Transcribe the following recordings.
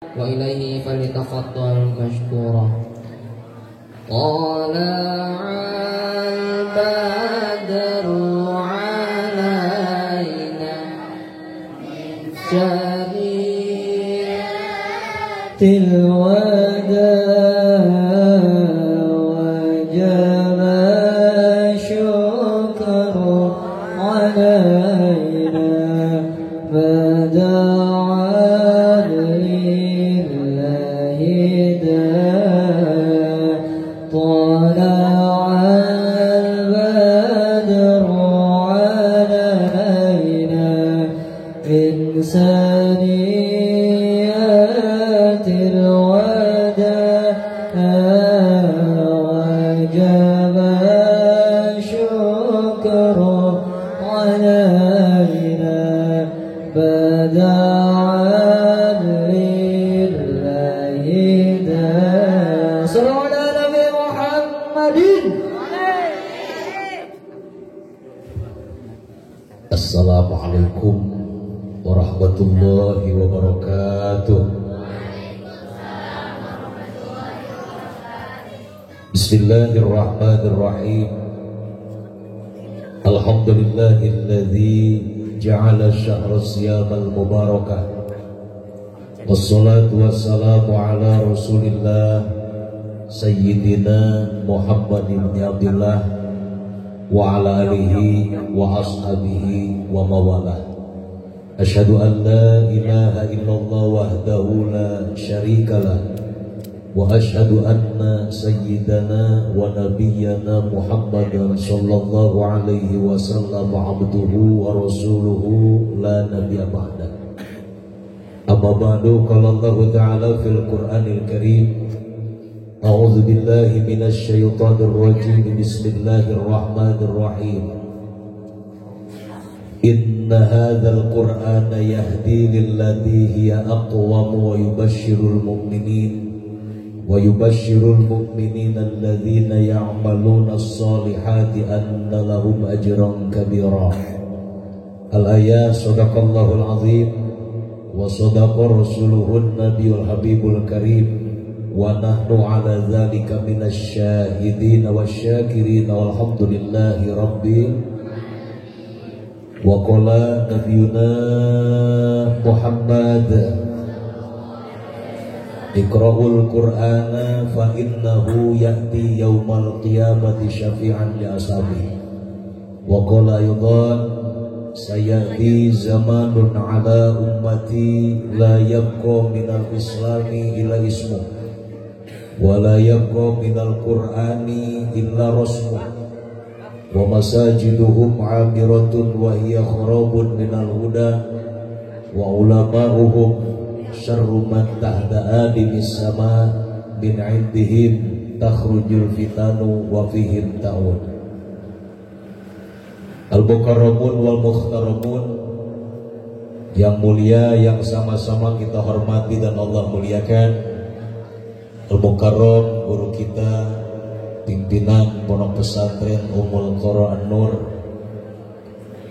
وإليه فليتفضل مشكورا. طلع البدر علينا من ثنيات الوداع وجب الشكر علينا ثنيات الوداع وجب الشكر علينا بدعا لله داع. صلوا على نبي محمد. Assalamualaikum warahmatullahi wabarakatuh. Bismillahirrahmanirrahim. Alhamdulillahilladzi ja'ala syahra siyamal mubarakah. Wassalatu wassalamu ala Rasulillah Sayyidina Muhammad ibn Abdullah wa ala alihi wa ashabihi wa mawalah. Asyhadu an la ilaha illallah wahdahu la syarikalah wa asyhadu anna sayyidana wa nabiyyana Muhammadan sallallahu alaihi wasallam abduhu wa rasuluhu la nabiyya ba'da. Amma ba'du, qala Allah ta'ala fil Qur'anil Karim. A'udzu billahi minasy syaithanir rajim. Bismillahirrahmanirrahim. Inna hadzal Qur'ana yahdi lillati hiya aqwam wa yubashshirul mu'minina alladzina ya'maluna as-solihati anna lahum ajran kabira. Al-ayat. Shadaqallahul azim wa shadaqa rasuluhun nabiyul habibul karim. Wa nahnu ala dzalika minasy syahidin wasyakirin walhamdulillahi rabbil. Wa qala nabiyuna Muhammad Iqra'ul Qur'ana fa innahu ya'ti yaumal qiyamati syafi'an li ashabihi. Wa qala aydan sayati zamanun ala ummati la yabqa minal islami illa ismu wa la yabqa minal qur'ani illa rasmu wa masajiduhum 'amiratun wa hiya kharabun minal huda wa ulama'uhum syarru man tahda adimis sama bin 'indihim takhrujul fitanu wa fihim ta'un. Al-Mukarramun wal Mukhtaramun, yang mulia yang sama-sama kita hormati dan Allah muliakan. Al-Mukarram, guru kita, pimpinan Pondok Pesantren Ummul Qura An-Nur,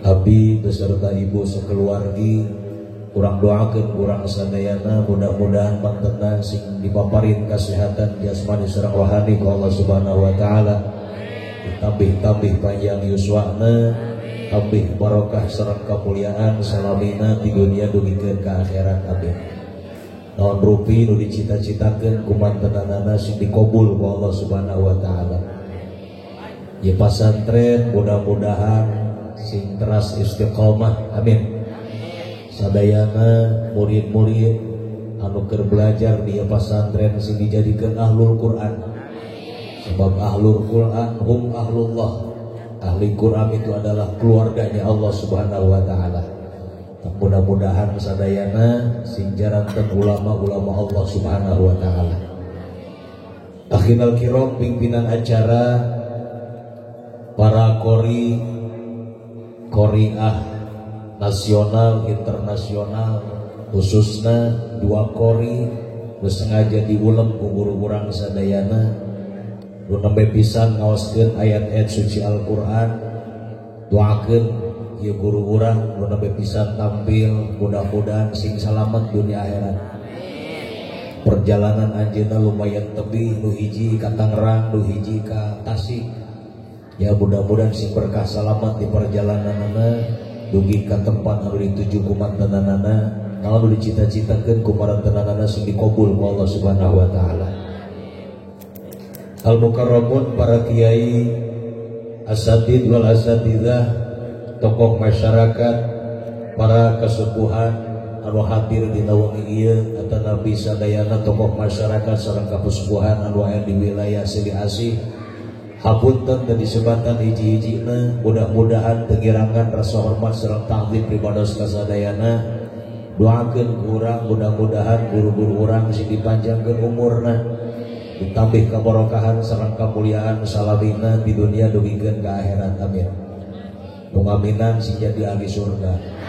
abi beserta ibu sekeluargi, kurang doakeun kurang sadayana mudah-mudahan mantena sing dipaparin kesehatan jasmani sareng rohani ku Allah Subhanahu wa taala. Tambih panjang yuswana, tambih barokah sareng kamuliaan salamina di dunia dugikeun ka akhirat. Amin. Naon rupi nu dicita-citakeun ku mantenanana sing dikabul ku Allah Subhanahu wa taala. Ye pasantren mudah-mudahan sing teras istiqomah. Amin. Sadayana murid-murid anu keur belajar di pasantren sing dijadikeun ahlul Quran. Sebab ahlul Quran hum ahlullah. Ahli Quran itu adalah keluarganya Allah Subhanahu wa taala. Mudah-mudahan sadayana sing jarankeun ulama-ulama Allah Subhanahu wa taala. Akhirul kiram, pimpinan acara, para qori'ah nasional internasional, khususna dua qori sengaja diulang ku guru urang sadayana nu nembe pisan ngaoskeun ayat-ayat suci Al-Qur'an. Doakeun ieu guru urang nu nembe pisan tampil, mudah-mudahan sing salamet dunia akhirat. Perjalanan anjeunna lumayan tebih, nu hiji ka Tangerang, nu hiji ka Tasik. Ya mudah-mudahan sing berkah selamat di perjalananana, dugi ka tempat anu dituju ku mantenanana, anu dicita-citakeun ku mantenanana sing dikabul ku Allah Subhanahu wa taala. Al-mukarramun, para kiai, asatid wal asatidzah, tokoh masyarakat, para kesepuhan anu hadir di nawangi ieu eta nabi sadayana tokoh masyarakat sareng kapusepuhan anu aya di wilayah Sili Asih. Hapunten teu disebatan hiji-hijina, mudah-mudahan tegirangan rasa hormat sareng takzim pribados kasadayana. Doakeun urang mudah-mudahan guru-guru urang sing dipanjangkeun umurna, ditambah kabarokahan sareng kamuliaan salamina di dunia dugikeun ka akhirat. Amin. Nu ngaminan sing jadi ahli surga.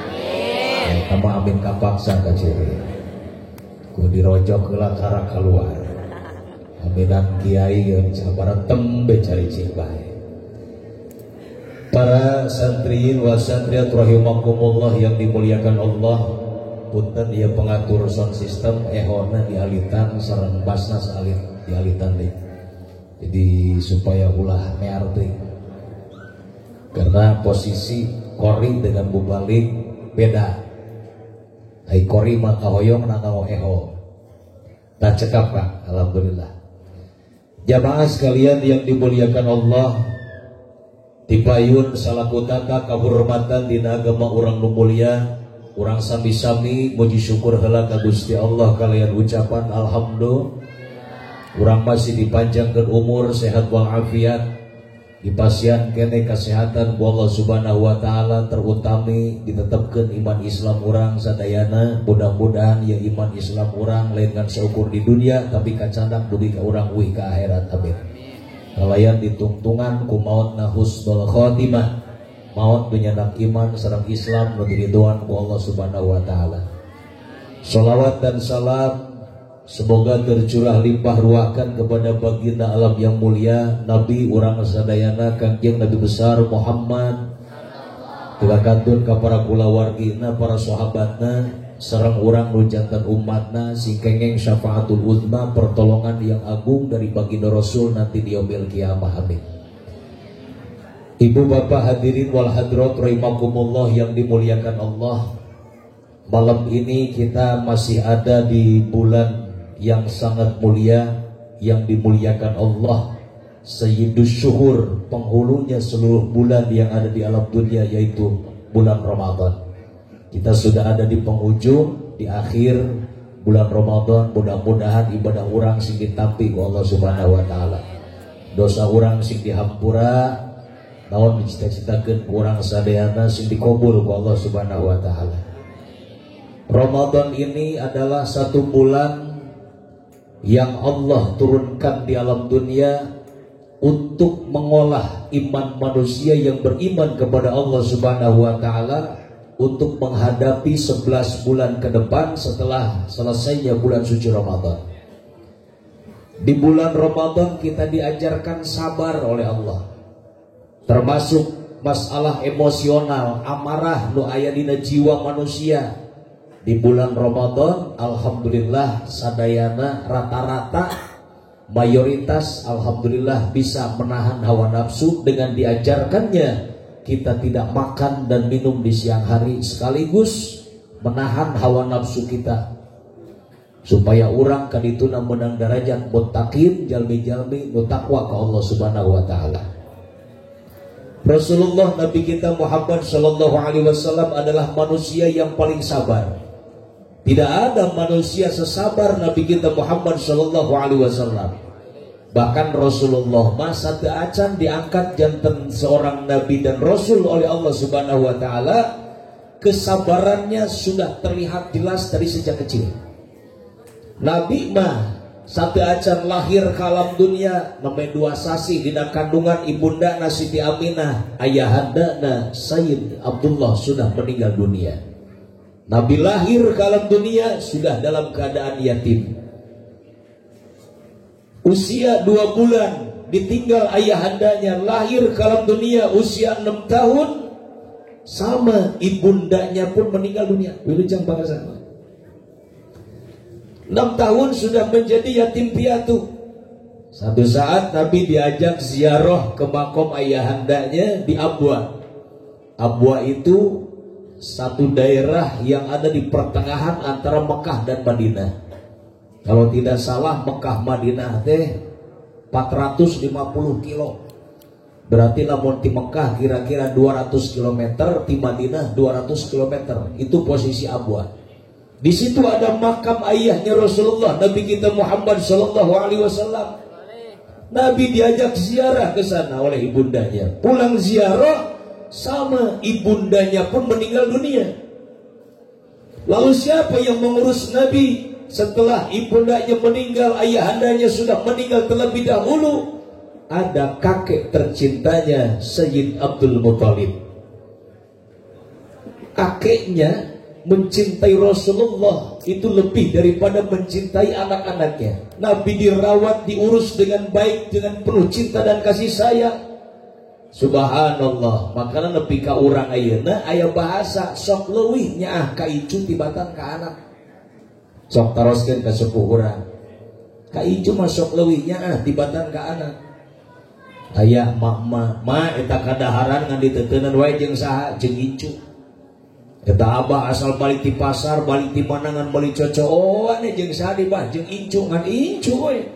Kama amin kapaksa ka ciri ku dirojok heula kara keluar. Aminan kiai geus sabaran tembe cari cing bae. Para santriin wa santriat rahimakumullah yang dimuliakan Allah, punten ieu pengatur sound system ehona dialitan sareng basnas alit dialitan deui. Jadi supaya ulah mear teuing. Karena posisi kori dengan mubalik beda. Ai kori mah kahoyong na eho. Tak cekap Kang, alhamdulillah. Jamaah sekalian yang dimuliakan Allah, dipayun salaku tata kahormatan dina agama urang nu mulia, urang sami-sami muji syukur heula ka Gusti Allah kalian ucapan alhamdulillah. Urang masih dipanjangkeun umur, sehat walafiat, dipasian kene kesehatan ku Allah Subhanahu wa taala, terutami ditetepkeun iman Islam urang sadayana. Mudah-mudahan ya iman Islam urang lain kan seukur di dunia tapi kacandak dugi ka urang euy ka akhirat. Amin. Kalayan ditungtungan ku mautna husnul khotimah, maut menyenak iman sareng Islam nu diridhoan ku Allah Subhanahu wa taala. Shalawat dan salam semoga tercurah limpah ruahkan kepada baginda alam yang mulia, Nabi urang sadayana Kangjeng Nabi besar Muhammad, tilakantun ka para kulawargina, para sahabatna, sareng urang nu janten umatna sing kengeng syafaatul uzma, pertolongan yang agung dari baginda Rasul nanti di yaumil kiamah. Amin. Ibu bapak hadirin wal hadrat rahimakumullah yang dimuliakan Allah, malam ini kita masih ada di bulan yang sangat mulia, yang dimuliakan Allah, sayyidus syuhur, penghulunya seluruh bulan yang ada di alam dunia, yaitu bulan Ramadan. Kita sudah ada di penghujung, di akhir bulan Ramadan. Mudah-mudahan ibadah urang sing ditampi ku Allah Subhanahu wa taala, dosa urang sing dihampura, naon dicita-citakeun ku urang sadayana sing dikabul ku Allah Subhanahu wa taala. Ramadan ini adalah satu bulan yang Allah turunkan di alam dunia untuk mengolah iman manusia yang beriman kepada Allah Subhanahu wa taala untuk menghadapi 11 bulan ke depan setelah selesainya bulan suci Ramadan. Di bulan Ramadan kita diajarkan sabar oleh Allah, termasuk masalah emosional, amarah nu aya dina jiwa manusia. Di bulan Ramadan alhamdulillah sadayana rata-rata mayoritas alhamdulillah bisa menahan hawa nafsu dengan diajarkannya kita tidak makan dan minum di siang hari, sekaligus menahan hawa nafsu kita supaya urang kadituna menang derajat muttaqin, jalmi-jalmi nu takwa ka Allah Subhanahu wa taala. Rasulullah Nabi kita Muhammad sallallahu alaihi wasallam adalah manusia yang paling sabar. Tidak ada manusia sesabar Nabi kita Muhammad sallallahu alaihi wasallam. Bahkan Rasulullah masa teu acan diangkat janten seorang nabi dan rasul oleh Allah Subhanahu wa taala, kesabarannya sudah terlihat jelas dari sejak kecil. Nabi mah satu acan lahir ke alam dunia nembe 2 sasi dina kandungan ibunda Siti Aminah, ayahandana Sayyid Abdullah sudah meninggal dunia. Nabi lahir ke alam dunia sudah dalam keadaan yatim. Usia 2 bulan ditinggal ayahandanya, lahir ke alam dunia usia 6 tahun, sama ibundanya pun meninggal dunia. Wilujeng bangsa. 6 tahun sudah menjadi yatim piatu. Satu saat Nabi diajak ziarah ke makom ayahandanya di Abwa. Abwa itu satu daerah yang ada di pertengahan antara Mekah dan Madinah. Kalau tidak salah Mekah Madinah teh 450 kilo. Berarti lamun di Mekah kira-kira 200 km, di Madinah 200 km. Itu posisi Abwa. Di situ ada makam ayahnya Rasulullah, Nabi kita Muhammad sallallahu alaihi wasallam. Nabi diajak ziarah ke sana oleh ibundanya. Pulang ziarah sama ibundanya pun meninggal dunia. Lalu siapa yang mengurus Nabi setelah ibundanya meninggal, ayahandanya sudah meninggal terlebih dahulu? Ada kakek tercintanya Sayyid Abdul Muthalib. Kakeknya mencintai Rasulullah itu lebih daripada mencintai anak-anaknya. Nabi dirawat, diurus dengan baik, dengan penuh cinta dan kasih sayang. Subhanallah. Makanya nepi ka urang ayeuna aya bahasa sok leuwih nyaah ka icu tibatan ka anak. Sok taroskeun ka sepuh urang. Ka icu mah sok leuwih nyaah tibatan ka anak. Aya mak eta kadaharan ngan diteuteunan wae jeung saha jeung icu. Eta abah asal balik di pasar, balik di mana ngan balik cocokan jeung saha di bah jeung incu ngan incu we.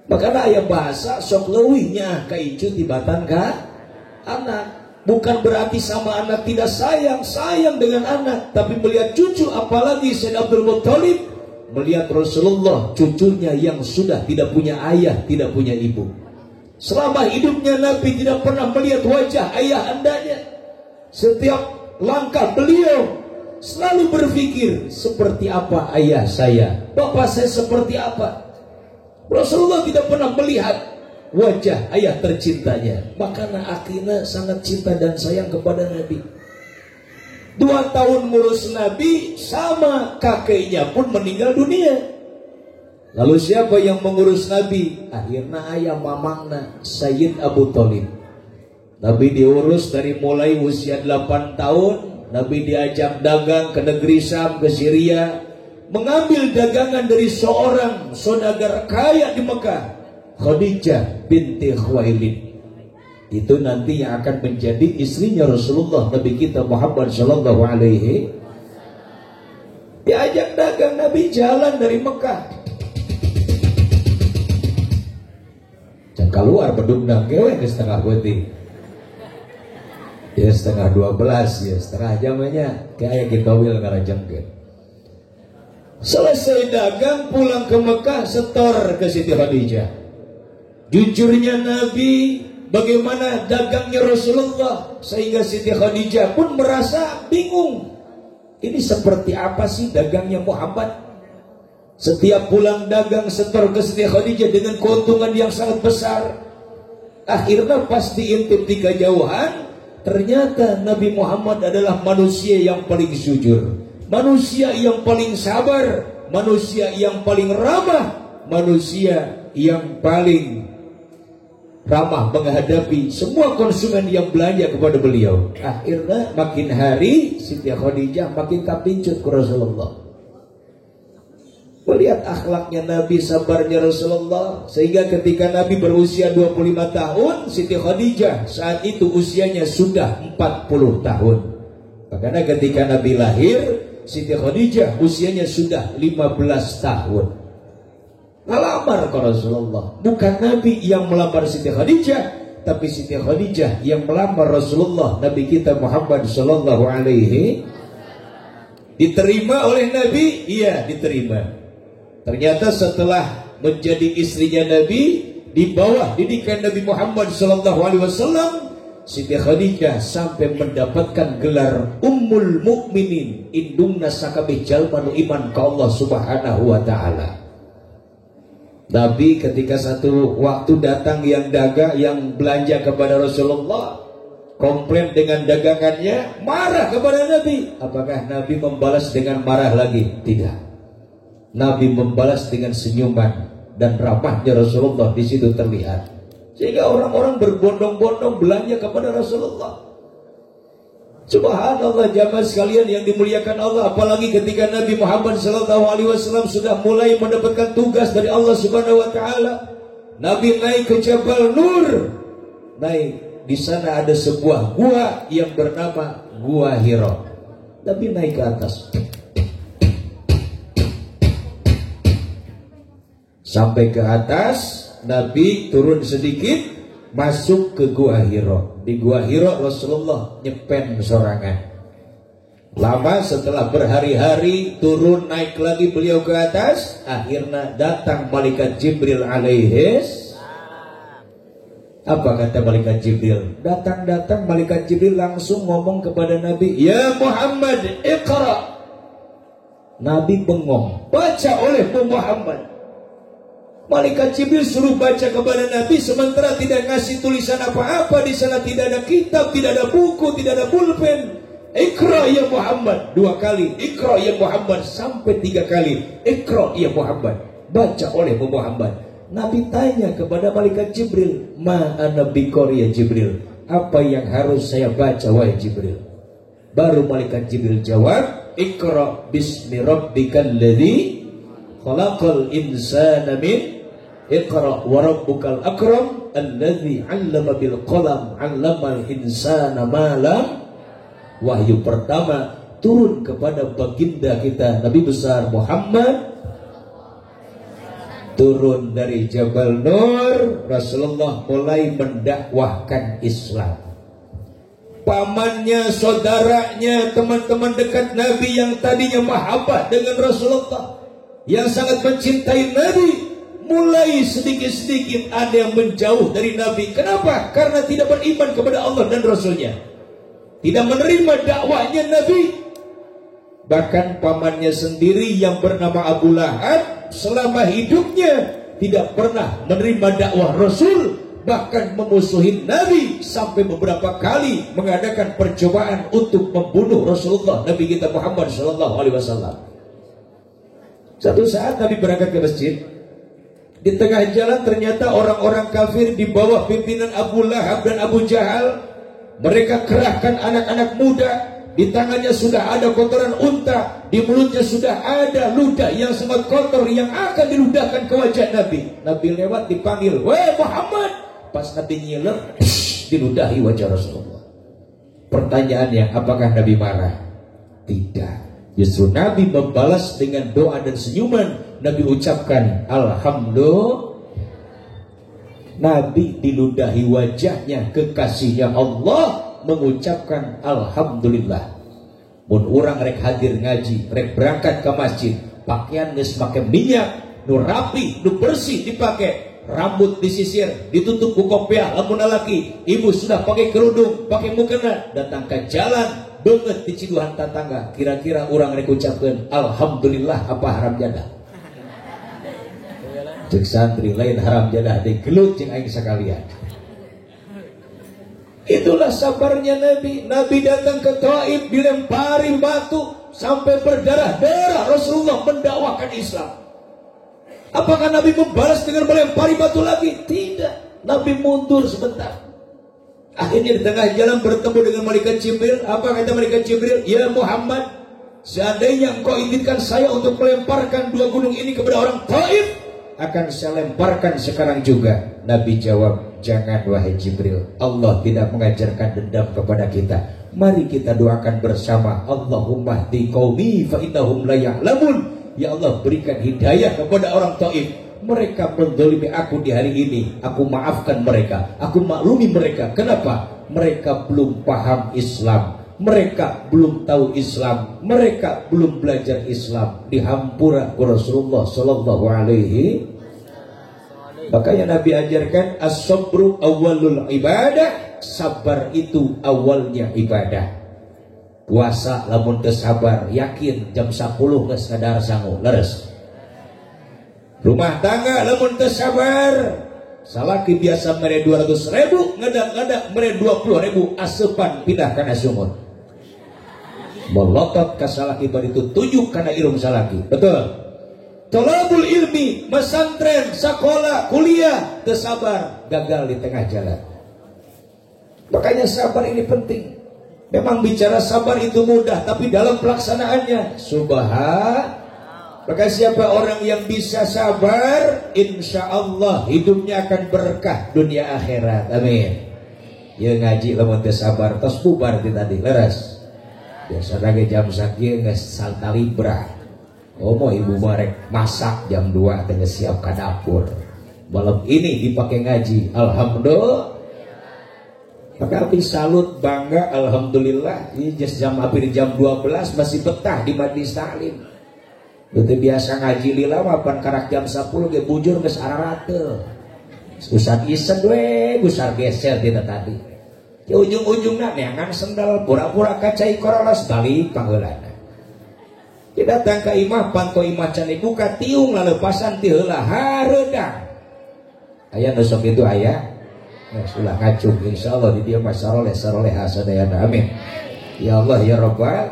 Makana aya bahasa sok leuwih nyaah ka incu tibatan ka anak. Bukan berarti sama anak tidak sayang, sayang dengan anak, tapi melihat cucu, apalagi Sayyid Abdul Muthalib melihat Rasulullah, cucunya yang sudah tidak punya ayah, tidak punya ibu. Selama hidupnya Nabi tidak pernah melihat wajah ayah andanya. Setiap langkah beliau selalu berpikir, seperti apa ayah saya, bapak saya seperti apa. Rasulullah tidak pernah melihat wajah ayah tercintanya. Makanya akhirnya sangat cinta dan sayang kepada Nabi. 2 tahun ngurus Nabi, sama kakeknya pun meninggal dunia. Lalu siapa yang mengurus Nabi? Akhirnya ayah mamangna Sayyid Abu Thalib. Nabi diurus dari mulai usia 8 tahun. Nabi diajak dagang ke negeri Syam, ke Syria, mengambil dagangan dari seorang saudagar kaya di Mekah, Khadijah binti Khuwailid. Itu nanti yang akan menjadi istrinya Rasulullah Nabi kita Muhammad sallallahu alaihi. Diajak dagang, Nabi jalan dari Mekah. Dan keluar bedugna gewe ke setengah putih. Ya setengah 12, ya setengah jamnya kayak kita wil ngarajengkeun. Selesai dagang pulang ke Mekah, setor ke Siti Khadijah. Jujurnya Nabi bagaimana dagangnya Rasulullah, sehingga Siti Khadijah pun merasa bingung. Ini seperti apa sih dagangnya Muhammad? Setiap pulang dagang setor ke Siti Khadijah dengan keuntungan yang sangat besar. Akhirnya pas diintip di kejauhan, ternyata Nabi Muhammad adalah manusia yang paling jujur, manusia yang paling sabar, manusia yang paling ramah, manusia yang paling ramah menghadapi semua konsumen yang belanja kepada beliau. Akhirnya makin hari Siti Khadijah makin kapincut ke Rasulullah. Melihat akhlaknya Nabi, sabarnya Rasulullah, sehingga ketika Nabi berusia 25 tahun, Siti Khadijah saat itu usianya sudah 40 tahun. Karena ketika Nabi lahir, Siti Khadijah usianya sudah 15 tahun. Melamar ke Rasulullah. Bukan Nabi yang melamar Siti Khadijah, tapi Siti Khadijah yang melamar Rasulullah Nabi kita Muhammad sallallahu alaihi. Diterima oleh Nabi? Iya, diterima. Ternyata setelah menjadi istrinya Nabi, di bawah didikan Nabi Muhammad SAW, Siti Khadijah sampai mendapatkan gelar Ummul Mukminin, indungna sakabeh jalma nu iman ka Allah Subhanahu wa taala. Nabi ketika satu waktu datang yang belanja kepada Rasulullah, komplain dengan dagangannya, marah kepada Nabi. Apakah Nabi membalas dengan marah lagi? Tidak. Nabi membalas dengan senyuman, dan ramahnya Rasulullah di situ terlihat. Sehingga orang-orang berbondong-bondong belanja kepada Rasulullah. Subhanallah jamaah sekalian yang dimuliakan Allah, apalagi ketika Nabi Muhammad SAW sudah mulai mendapatkan tugas dari Allah Subhanahu wa taala. Nabi naik ke Jabal Nur. Naik, di sana ada sebuah gua yang bernama Gua Hira. Nabi naik ke atas. Sampai ke atas, Nabi turun sedikit, masuk ke Gua Hira. Di Gua Hira Rasulullah nyepen sorangan. Lama setelah berhari-hari turun naik lagi beliau ke atas, akhirnya datang malaikat Jibril alaihis. Apa kata malaikat Jibril? Datang malaikat Jibril langsung ngomong kepada Nabi, "Ya Muhammad, iqra." Nabi bengong, baca oleh Muhammad. Malaikat Jibril suruh baca kepada Nabi, sementara tidak ngasih tulisan apa-apa. Di sana tidak ada kitab, tidak ada buku, tidak ada pulpen. Iqra ya Muhammad, 2 kali. Iqra ya Muhammad, sampai 3 kali. Iqra ya Muhammad, baca oleh Muhammad. Nabi tanya kepada malaikat Jibril, "Ma ana biqari ya Jibril, apa yang harus saya baca wahai Jibril?" Baru malaikat Jibril jawab, "Iqra bismi rabbikal ladzi khalaqal insana min Iqra wa rabbukal akram alladzi 'allama bil qalam 'allamal insana ma lam." Wahyu pertama turun kepada baginda kita Nabi besar Muhammad, turun dari Jabal Nur. Rasulullah mulai mendakwahkan Islam. Pamannya, saudaranya, teman-teman dekat Nabi yang tadinya mahabbah dengan Rasulullah, yang sangat mencintai Nabi, mulai sedikit-sedikit ada yang menjauh dari Nabi. Kenapa? Karena tidak beriman kepada Allah dan Rasulnya, tidak menerima dakwahnya Nabi. Bahkan pamannya sendiri yang bernama Abu Lahab selama hidupnya tidak pernah menerima dakwah Rasul, bahkan memusuhi Nabi sampai beberapa kali mengadakan percobaan untuk membunuh Rasulullah Nabi kita Muhammad SAW. Satu saat Nabi berangkat ke masjid. Di tengah jalan ternyata orang-orang kafir di bawah pimpinan Abu Lahab dan Abu Jahal. Mereka kerahkan anak-anak muda. Di tangannya sudah ada kotoran unta, di mulutnya sudah ada ludah yang sangat kotor yang akan diludahkan ke wajah Nabi. Nabi lewat dipanggil, "Weh Muhammad!" Pas Nabi nyiler, diludahi wajah Rasulullah. Pertanyaannya, apakah Nabi marah? Tidak. Justru Nabi membalas dengan doa dan senyuman. Nabi ucapkan Alhamdulillah. Nabi diludahi wajahnya kekasihnya Allah mengucapkan Alhamdulillah. Mun urang rek hadir ngaji, rek berangkat ke masjid, pakaian geus make minyak, nu rapi, nu bersih dipakai, rambut disisir, ditutup ku kopiah lamun laki, ibu sudah pakai kerudung, pakai mukena, datang ke jalan beungeut di ciduhan tetangga, kira-kira urang rek ucapkeun Alhamdulillah apa haram jadah? Cek santri lain haram jadah deui gelut jeung aing sakalian. Itulah sabarnya Nabi. Nabi datang ke Taif dilempari batu sampai berdarah-darah. Rasulullah mendakwakan Islam. Apakah Nabi membalas dengan melempari batu lagi? Tidak. Nabi mundur sebentar. Akhirnya di tengah jalan bertemu dengan malaikat Jibril. Apa kata malaikat Jibril? "Ya Muhammad, seandainya engkau izinkan saya untuk melemparkan 2 gunung ini kepada orang Taif, akan saya lemparkan sekarang juga." Nabi jawab, "Jangan wahai Jibril, Allah tidak mengajarkan dendam kepada kita. Mari kita doakan bersama, Allahumma hdi qaumi fa innahum la ya'lamun." Ya Allah, berikan hidayah kepada orang Taif. Mereka menzalimi aku di hari ini. Aku maafkan mereka, aku maklumi mereka. Kenapa? Mereka belum paham Islam, mereka belum tahu Islam, mereka belum belajar Islam. Dihampura Rasulullah sallallahu alaihi. Makanya Nabi ajarkan as-sabru awalul ibadah. Sabar itu awalnya ibadah. Puasa lamun teu sabar, yakin jam 10 geus kadar sangu leres. Rumah tangga lamun teu sabar, salaki biasa mere 200.000, ngadak-ngadak mere 20.000, asepan pindah kana sumur. Melotot ka salaki bari itu tujuh kana irung salaki. Betul. Tolabul ilmi, pesantren, sekolah, kuliah, kesabar, gagal di tengah jalan. Makanya sabar ini penting. Memang bicara sabar itu mudah, tapi dalam pelaksanaannya maka siapa orang yang bisa sabar, insya Allah hidupnya akan berkah dunia akhirat. Amin. Ya ngaji lamun teu sabar tos bubar tadi leres. Biasa lagi jam sakieu geus salta libra. Mau ibu marek masak jam 2 teh siap ka dapur. Malam ini dipakai ngaji. Alhamdulillah. Tapi salut bangga alhamdulillah. Ini jam hampir jam 12 masih betah di majelis taklim. Itu biasa ngaji lila mapan karak jam 10 ge bujur geus ararateul. Usah isen we, usah geser tina tadi. Di ujung-ujungna neangan sendal pura-pura kacai korolos balik pangeulana. Datang ka imah panto imah can dibuka tiung lalu pasan ti heula hareudang. Aya nu sok itu aya. Ya sudah ngacung insyaallah di dia masyaroleh hasadayana. Amin. Ya Allah ya Rabbal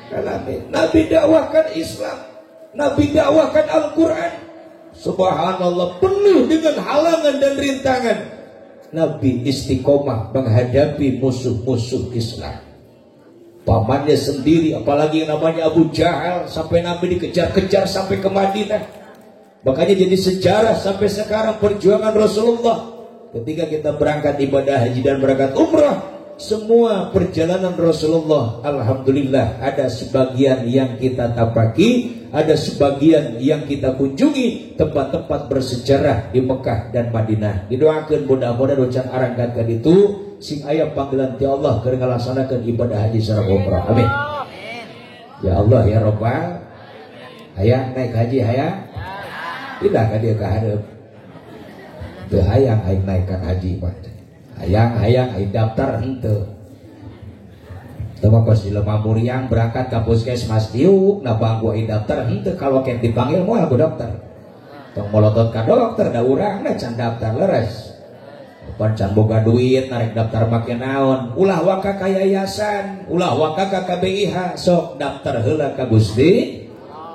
alamin. Nabi dakwahkan Islam, Nabi dakwahkan Al-Quran. Subhanallah, penuh dengan halangan dan rintangan. Nabi istiqomah menghadapi musuh-musuh Islam. Pamannya sendiri, apalagi yang namanya Abu Jahal, sampai Nabi dikejar-kejar sampai ke Madinah. Makanya jadi sejarah sampai sekarang perjuangan Rasulullah. Ketika kita berangkat ibadah haji dan berangkat umrah, semua perjalanan Rasulullah, alhamdulillah ada sebagian yang kita tapaki, ada sebagian yang kita kunjungi, tempat-tempat bersejarah di Mekah dan Madinah. Didoakan mudah-mudahan ucan arangkat itu sing aya panggilan ti Allah keur ngalaksanakeun ibadah haji sareng umrah. Amin. Ya Allah ya Rabbal, hayang naik haji hayang. Tidak ka dieu ka hareup. Teu hayang aing naikkan haji mah. Hayang aing daftar henteu. Teu mah pos di lemah muriang berangkat ka puskesmas diuk na bangku aing daftar henteu kalau ken dipanggil moal aku daftar. Tong molotot ka dokter da urang na can daftar leres. Pan can boga duit narek daftar make naon, ulah waka ka yayasan, ulah waka ka KBIH, sok daftar heula ka Gusti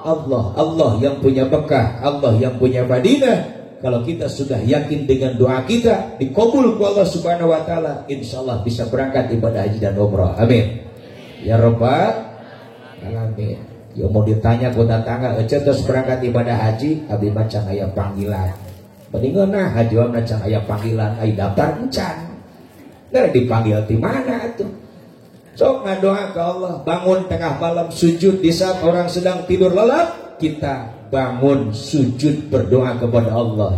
Allah. Allah yang punya Mekah, Allah yang punya Madinah. Kalau kita sudah yakin dengan doa kita dikabul ku Allah Subhanahu wa taala, insyaallah bisa berangkat ibadah haji dan umrah. Amin. Ya Rabbal alamin. Ya mau ditanya ku tetangga, ece terus berangkat ibadah haji, abdi macan aya panggilan. Mendingan nah haji wa macan aya panggilan, ai daftar encan. Nah dipanggil di mana atuh? Sok ngadoa ke Allah, bangun tengah malam sujud di saat orang sedang tidur lelap, kita bangun sujud berdoa kepada Allah.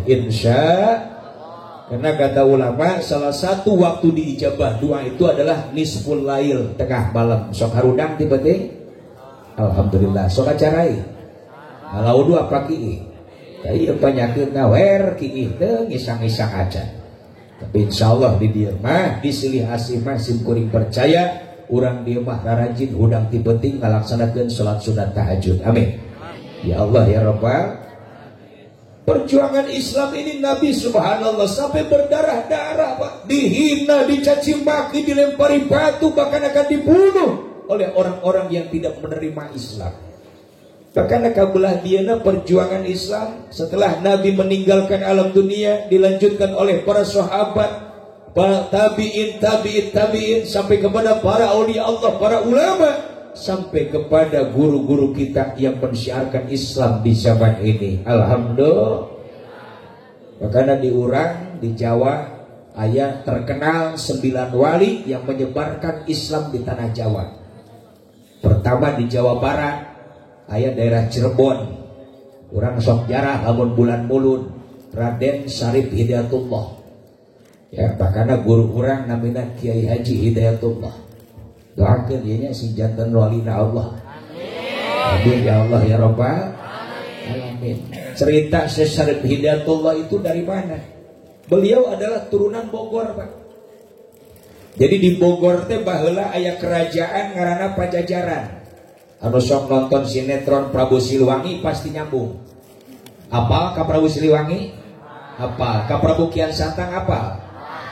Karena kata ulama salah satu waktu diijabah doa itu adalah nisful lail, tengah malam. Sok harudang tiba-tiba alhamdulillah sok acarai kalau dua pagi tapi banyakin ngawer kiih teu ngisang-ngisang aja. Tapi insyaallah di dieu mah disilih asih mah sim kuring percaya urang dieu mah rarajin hudang ti penting ngalaksanakeun salat sunat tahajud. Amin. Ya Allah ya Rabbal. Perjuangan Islam ini Nabi subhanallah sampai berdarah-darah Pak. Dihina, dicaci maki, dilempari batu, bahkan akan dibunuh oleh orang-orang yang tidak menerima Islam. Bahkan kabelah diana perjuangan Islam setelah Nabi meninggalkan alam dunia dilanjutkan oleh para sahabat, para tabi'in sampai kepada para aulia Allah, para ulama, sampai kepada guru-guru kita yang mensiarkan Islam di zaman ini. Alhamdulillah. Makanya diurang di Jawa ayat terkenal 9 wali yang menyebarkan Islam di tanah Jawa. Pertama di Jawa Barat ayat daerah Cirebon. Urang sok jarah lamun bulan mulun Raden Syarif Hidayatullah. Ya, makanya guru urang namina Kiai Haji Hidayatullah. Doakan dia si jantan walina Allah. Amin ya Allah ya Rabbal alamin. Cerita Syarif Hidayatullah itu dari mana? Beliau adalah turunan Bogor Pak. Jadi di Bogor teh baheula aya kerajaan ngaranna Pajajaran. Anu sok nonton sinetron Prabu Siliwangi pasti nyambung. Apa ka Prabu Siliwangi? Apa ka Prabu Kian Santang apa?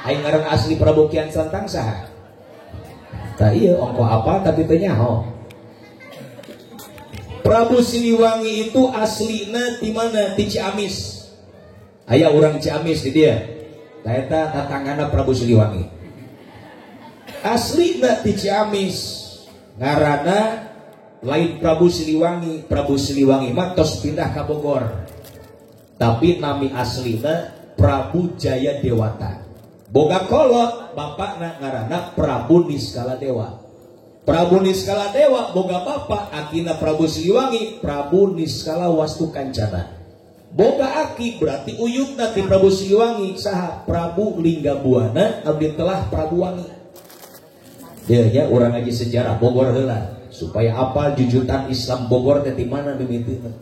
Aing ngaran asli Prabu Kian Santang saha? Tak iya ongko apa tapi teu nyaho. Prabu Siliwangi itu aslina di mana? Di Ciamis. Aya urang Ciamis di dia. Eta tatanggana Prabu Siliwangi. Aslina ti Ciamis, ngaranna lain Prabu Siliwangi. Prabu Siliwangi mah tos pindah ka Bogor, tapi nami aslina Prabu Jaya Dewata. Boga kolot bapakna ngaranna Prabu Niskala Dewa. Prabu Niskala Dewa boga bapak akina Prabu Siliwangi, Prabu Niskala Wastu Kancana. Boga aki berarti uyukna ti Prabu Siliwangi saha Prabu Linggabuana abdi telah Prabu Wangi. Ya urang aja sejarah Bogor heula supaya apal jujutan Islam Bogor teh di mana mimitina.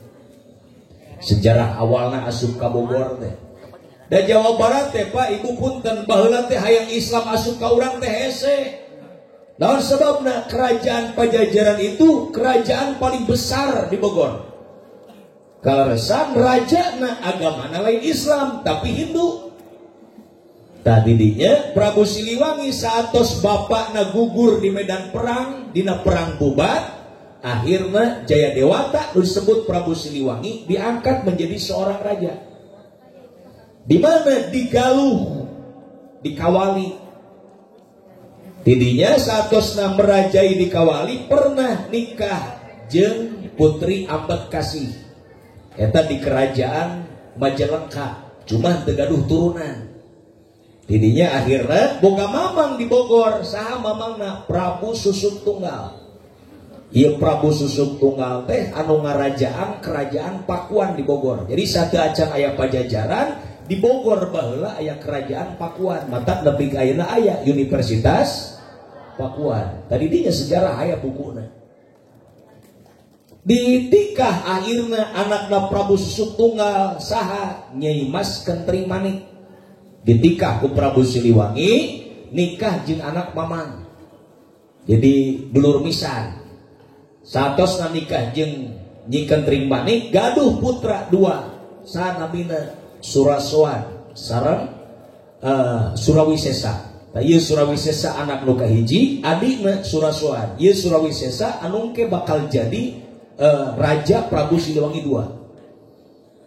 Sejarah awalna asup ka Bogor teh. Da Jawa Barat teh Pak Ibu punten baheula teh hayang Islam asup ka urang teh hese. Naon sebabna? Kerajaan Pajajaran itu kerajaan paling besar di Bogor. Kaleresan rajana agamana lain Islam tapi Hindu. Tadinya Prabu Siliwangi saatos bapakna gugur di medan perang, dina perang Bubat, akhirnya Jaya Dewata disebut Prabu Siliwangi diangkat menjadi seorang raja. Di mana? Di Galuh, di Kawali. Tidinya saatosna merajai di Kawali pernah nikah jeung Putri Ambedkasih. Eta di kerajaan Majalengka, cuma teu gaduh turunan. Tidinya akhirnya boga mamang di Bogor, saha mamangna? Prabu Susuk Tunggal. Ieu Prabu Susuk Tunggal teh anu ngarajaan kerajaan Pakuan di Bogor. Jadi satu acan aya Pajajaran, di Bogor baheula aya kerajaan Pakuan. Mata nepi ka ayeuna aya Universitas Pakuan. Tadi dinya sejarah aya bukuna. Ditikah akhirna anakna Prabu Susuk Tunggal saha? Nyai Mas Kentring Manik. Ditikah ku Prabu Siliwangi, nikah jeung anak mamang. Jadi dulur misan. Satosna nikah jeung Nyi Kentring Manik gaduh putra dua. Sanamina Surasoan sareng Surawisesa. Tah ieu Surawisesa anak nu kahiji, adikna Surasoan. Ieu Surawisesa anu ke bakal jadi Raja Prabu Siliwangi II.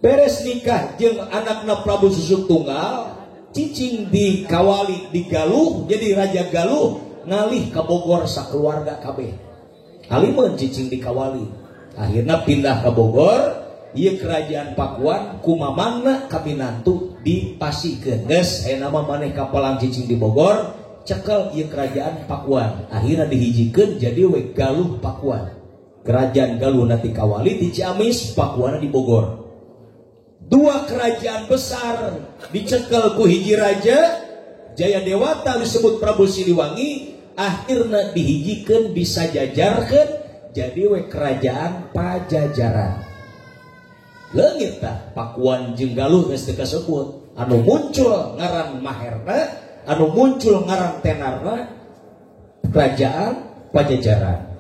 Beres nikah jeung anakna Prabu Susuk Tunggal, cicing di Kawali di Galuh, jadi Raja Galuh ngalih ke Bogor sakeluarga kabeh. Alimeun cicing di Kawali. Akhirnya pindah ke Bogor, ieu kerajaan Pakuan kumamangna kabinantu dipasikeun. Geus aya nama maneh kapalang cicing di Bogor, cekel ieu kerajaan Pakuan. Akhirnya dihijikeun jadi we Galuh Pakuan. Kerajaan Galuh nanti Kawali di Ciamis, Pakuan di Bogor. Dua kerajaan besar dicekel ku hiji raja, Jaya Dewata disebut Prabu Siliwangi, akhirnya dihijikeun disajajarkeun jadi we kerajaan Pajajaran. Leungit tah Pakuan jeung Galuh geus teu kasebut. Anu muncul ngaran maherna, anu muncul ngaran tenarna kerajaan Pajajaran.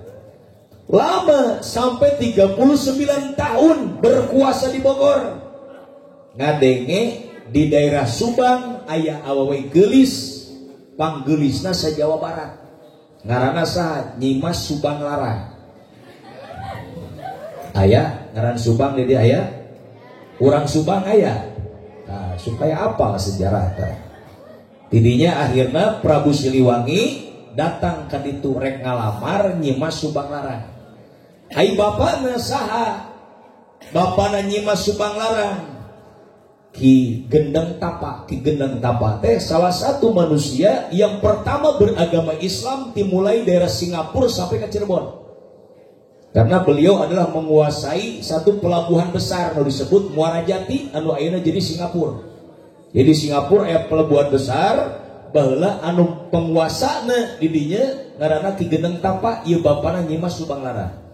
Lama sampai 39 tahun berkuasa di Bogor. Ngadenge di daerah Subang aya awewe geulis, panggeulisna sa Jawa Barat. Ngaranna saha? Nyi Mas Subang Larang. Aya ngaran Subang di dia aya. Urang Subang aya. Nah, supaya apal sejarah teh. Tidinya akhirna Prabu Siliwangi datang ka ditu rek ngalamar Nyi Mas Subang Larang. Ai bapana saha? Bapana Nyi Mas Subang Larang Ki Gendeng Tapa. Ki Gendeng Tapa teh salah satu manusia yang pertama beragama Islam dimulai daerah Singapura sampai ke Cirebon. Karena beliau adalah menguasai satu pelabuhan besar anu disebut Muara Jati anu ayeuna jadi Singapura. Jadi Singapura aya pelabuhan besar, baheula anu penguasana di dinya ngaranna Ki Gendeng Tapa, ieu bapana Nyi Mas Subang Larang.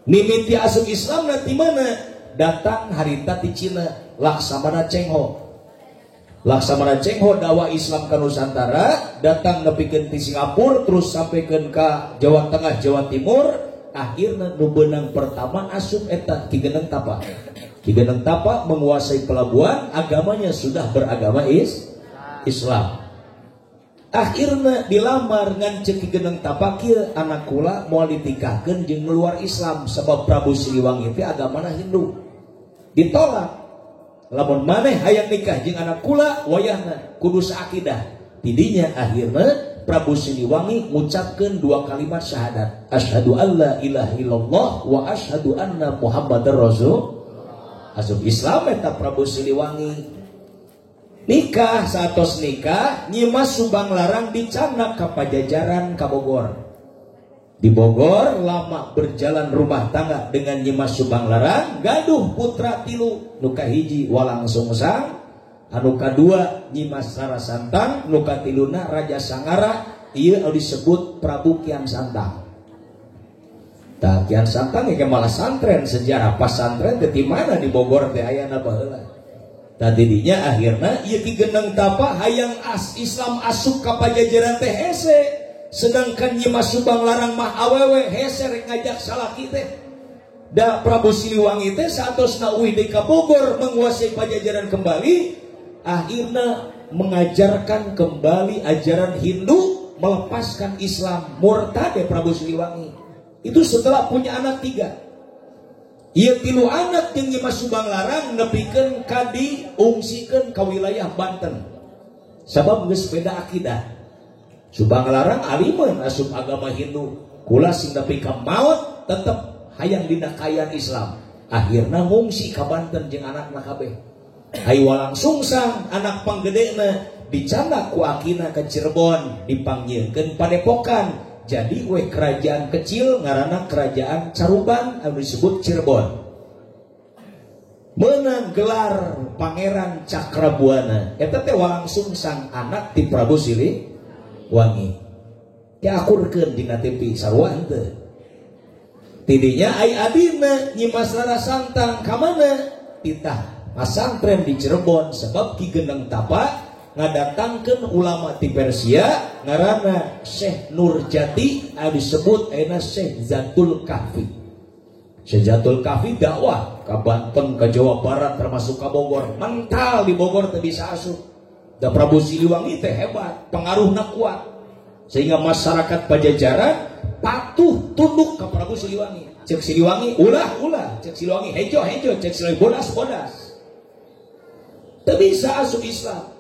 Mimiti asup Islam nanti mana? Datang harita ti Cina, Laksamana Cheng-ho. Laksamana Cheng-ho dakwah Islam ka Nusantara, datang nepikeun ti Singapura, terus sampaikan ka Jawa Tengah, Jawa Timur. Akhirna nu beunang pertama asup eta Ki Gendeng Tapa. Ki Gendeng Tapa menguasai pelabuhan, agamanya sudah beragama Islam. Akhirna dilamar ngan Ki Gendeng Tapa kieu anak kula moal ditikahkeun jeung luar Islam sebab Prabu Siliwangi teh agamana Hindu. Ditolak. Lamun maneh hayang nikah jeung anak kula wayahna kudu saakidah. Tidinya akhirna Prabu Siliwangi mengucapkan 2 kalimat syahadat, asyhadu alla ilaha illallah wa asyhadu anna muhammadar rasul. Asup Islam eta Prabu Siliwangi. Nikah, satos nikah Nyimas Subang Larang dicanak ka Pajajaran ka Bogor. Di Bogor lama berjalan rumah tangga dengan Nyimas Subang Larang, gaduh putra 3, nu kahiji Walang Sungsang, anu kadua Nyimas Rara Santang, nu katiluna Raja Sangara, ieu disebut Prabu Kian Santang. Tah Kian Santang ge malah santren, sejarah pas santren teh di mana di Bogor teh aya na baheula. Tah didinya akhirna ieu Ki Gendeng Tapa hayang Islam asup ka Pajajaran teh hese, sedangkan Nyimas Subang Larang mah awewe hese rek ngajak salaki teh. Da Prabu Siliwangi teh saatosna uwi di ka Bogor menguasai Pajajaran kembali, akhirnya mengajarkan kembali ajaran Hindu, melepaskan Islam, murtad ya Prabu Siliwangi. Itu setelah punya anak 3. Ia 3 anak yang Nyimas Subang Larang nepikeun kadi ungsikeun ka wilayah Banten. Sabab geus beda akidah. Subang Larang aliman asup agama Hindu, kula sing nepi ka maot tetep hayang dina kayaan Islam. Akhirna ngungsi ka Banten jeung anakna kabeh. Hai Walang Sungsang anak panggedena dicanak ku akina ke Cirebon, dipanggilkeun Padepokan. Jadi kerajaan kecil ngaranna Kerajaan Caruban anu disebut Cirebon. Meunang gelar Pangeran Cakrabuana. Eta teh Walang Sungsang anak ti Prabu Siliwangi. Diakurkeun dina TV sarua henteu. Tidinya ai adina Nyimas Rara Santang ka mana? Titah pasantren di Cirebon, sebab Ki Gendeng Tapa ngadatangkeun ulama ti Persia ngaranna Syekh Nurjati, disebut ayeuna Syekh Zatul Kahfi. Syekh Zatul Kahfi dakwah ka Banten, ka Jawa Barat, termasuk ka Bogor. Mental di Bogor teh bisa asup. Da Prabu Siliwangi teh hebat, pengaruhna kuat, sehingga masyarakat Pajajaran patuh tunduk ke Prabu Siliwangi. Cek Siliwangi ulah, cek Siliwangi hejo, cek Siliwangi bodas. Teu bisa asup Islam.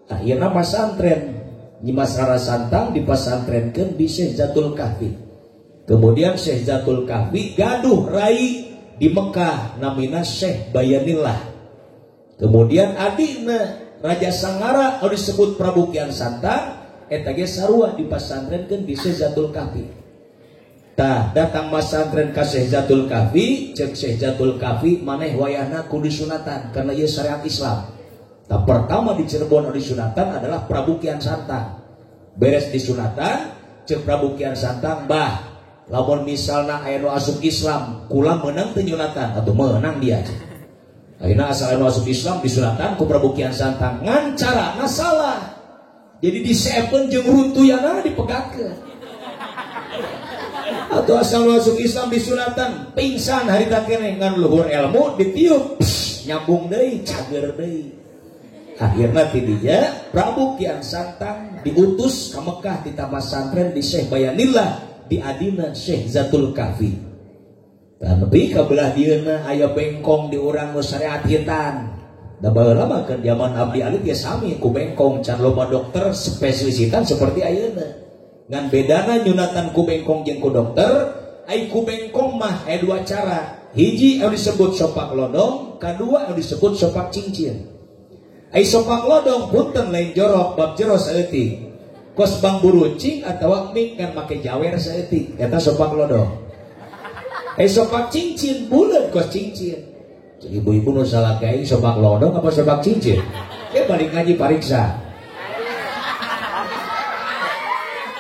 Akhirna pasantren Nyimas Rara Santang dipasantrenkeun di Syekh Zatul Kahfi. Kemudian Syekh Zatul Kahfi gaduh rai di Mekah namina Syekh Bayanillah. Kemudian adina Raja Sangara disebut Prabu Kian Santang, eta ge sarua dipasantrenkeun di Syekh Zatul Kahfi. Tah datang masantren ka Syekh Zatul Kahfi, cek Syekh Zatul Kahfi maneh wayahna kudu sunatan karena ieu syariat Islam. Nah, pertama di Cirebon disunatan adalah Prabu Kian Santang. Beres disunatan, cek Prabu Kian Santang, bah, lamun misalna aya nu asup Islam, kula meunang teu nyunatan atau meunang dia. Ayeuna asal anu asup Islam disunatan ku Prabu Kian Santang, ngan carana salah. Jadi diseepkeun jeung runtuyana dipegatkeun. Atau asal nu asup Islam disunatan, pingsan harita keneh ngan luhur ilmu ditiup, nyambung deui, cager deui. Akhirnya tidinya Prabu Kian Santang diutus ke Mekah di taman santren di Syekh Bayanillah di adina Syekh Zatul Kahfi. Dan lebih kabelah dieuna aya bengkong di urang nu syariat hitan. Da baheula mah keur zaman abdi alit ya sami ku bengkong, can loba dokter spesialisitan seperti ayeuna. Ngan bedana nyunatan ku bengkong jeung ku dokter, ai ku bengkong mah aya 2 cara. Hiji anu disebut sopak lodong, kadua anu disebut sopak cincin. Ai sopak lodong punten lain jorok, bab jero saeutik. Kos bang buruncing atawa mik kan make jawer saeutik, eta sopak lodong. Ai sopak cincin buleun kos cincin. Jadi ibu-ibu nu salah kae sopak lodong apa sopak cincin? Balik ngaji pariksa.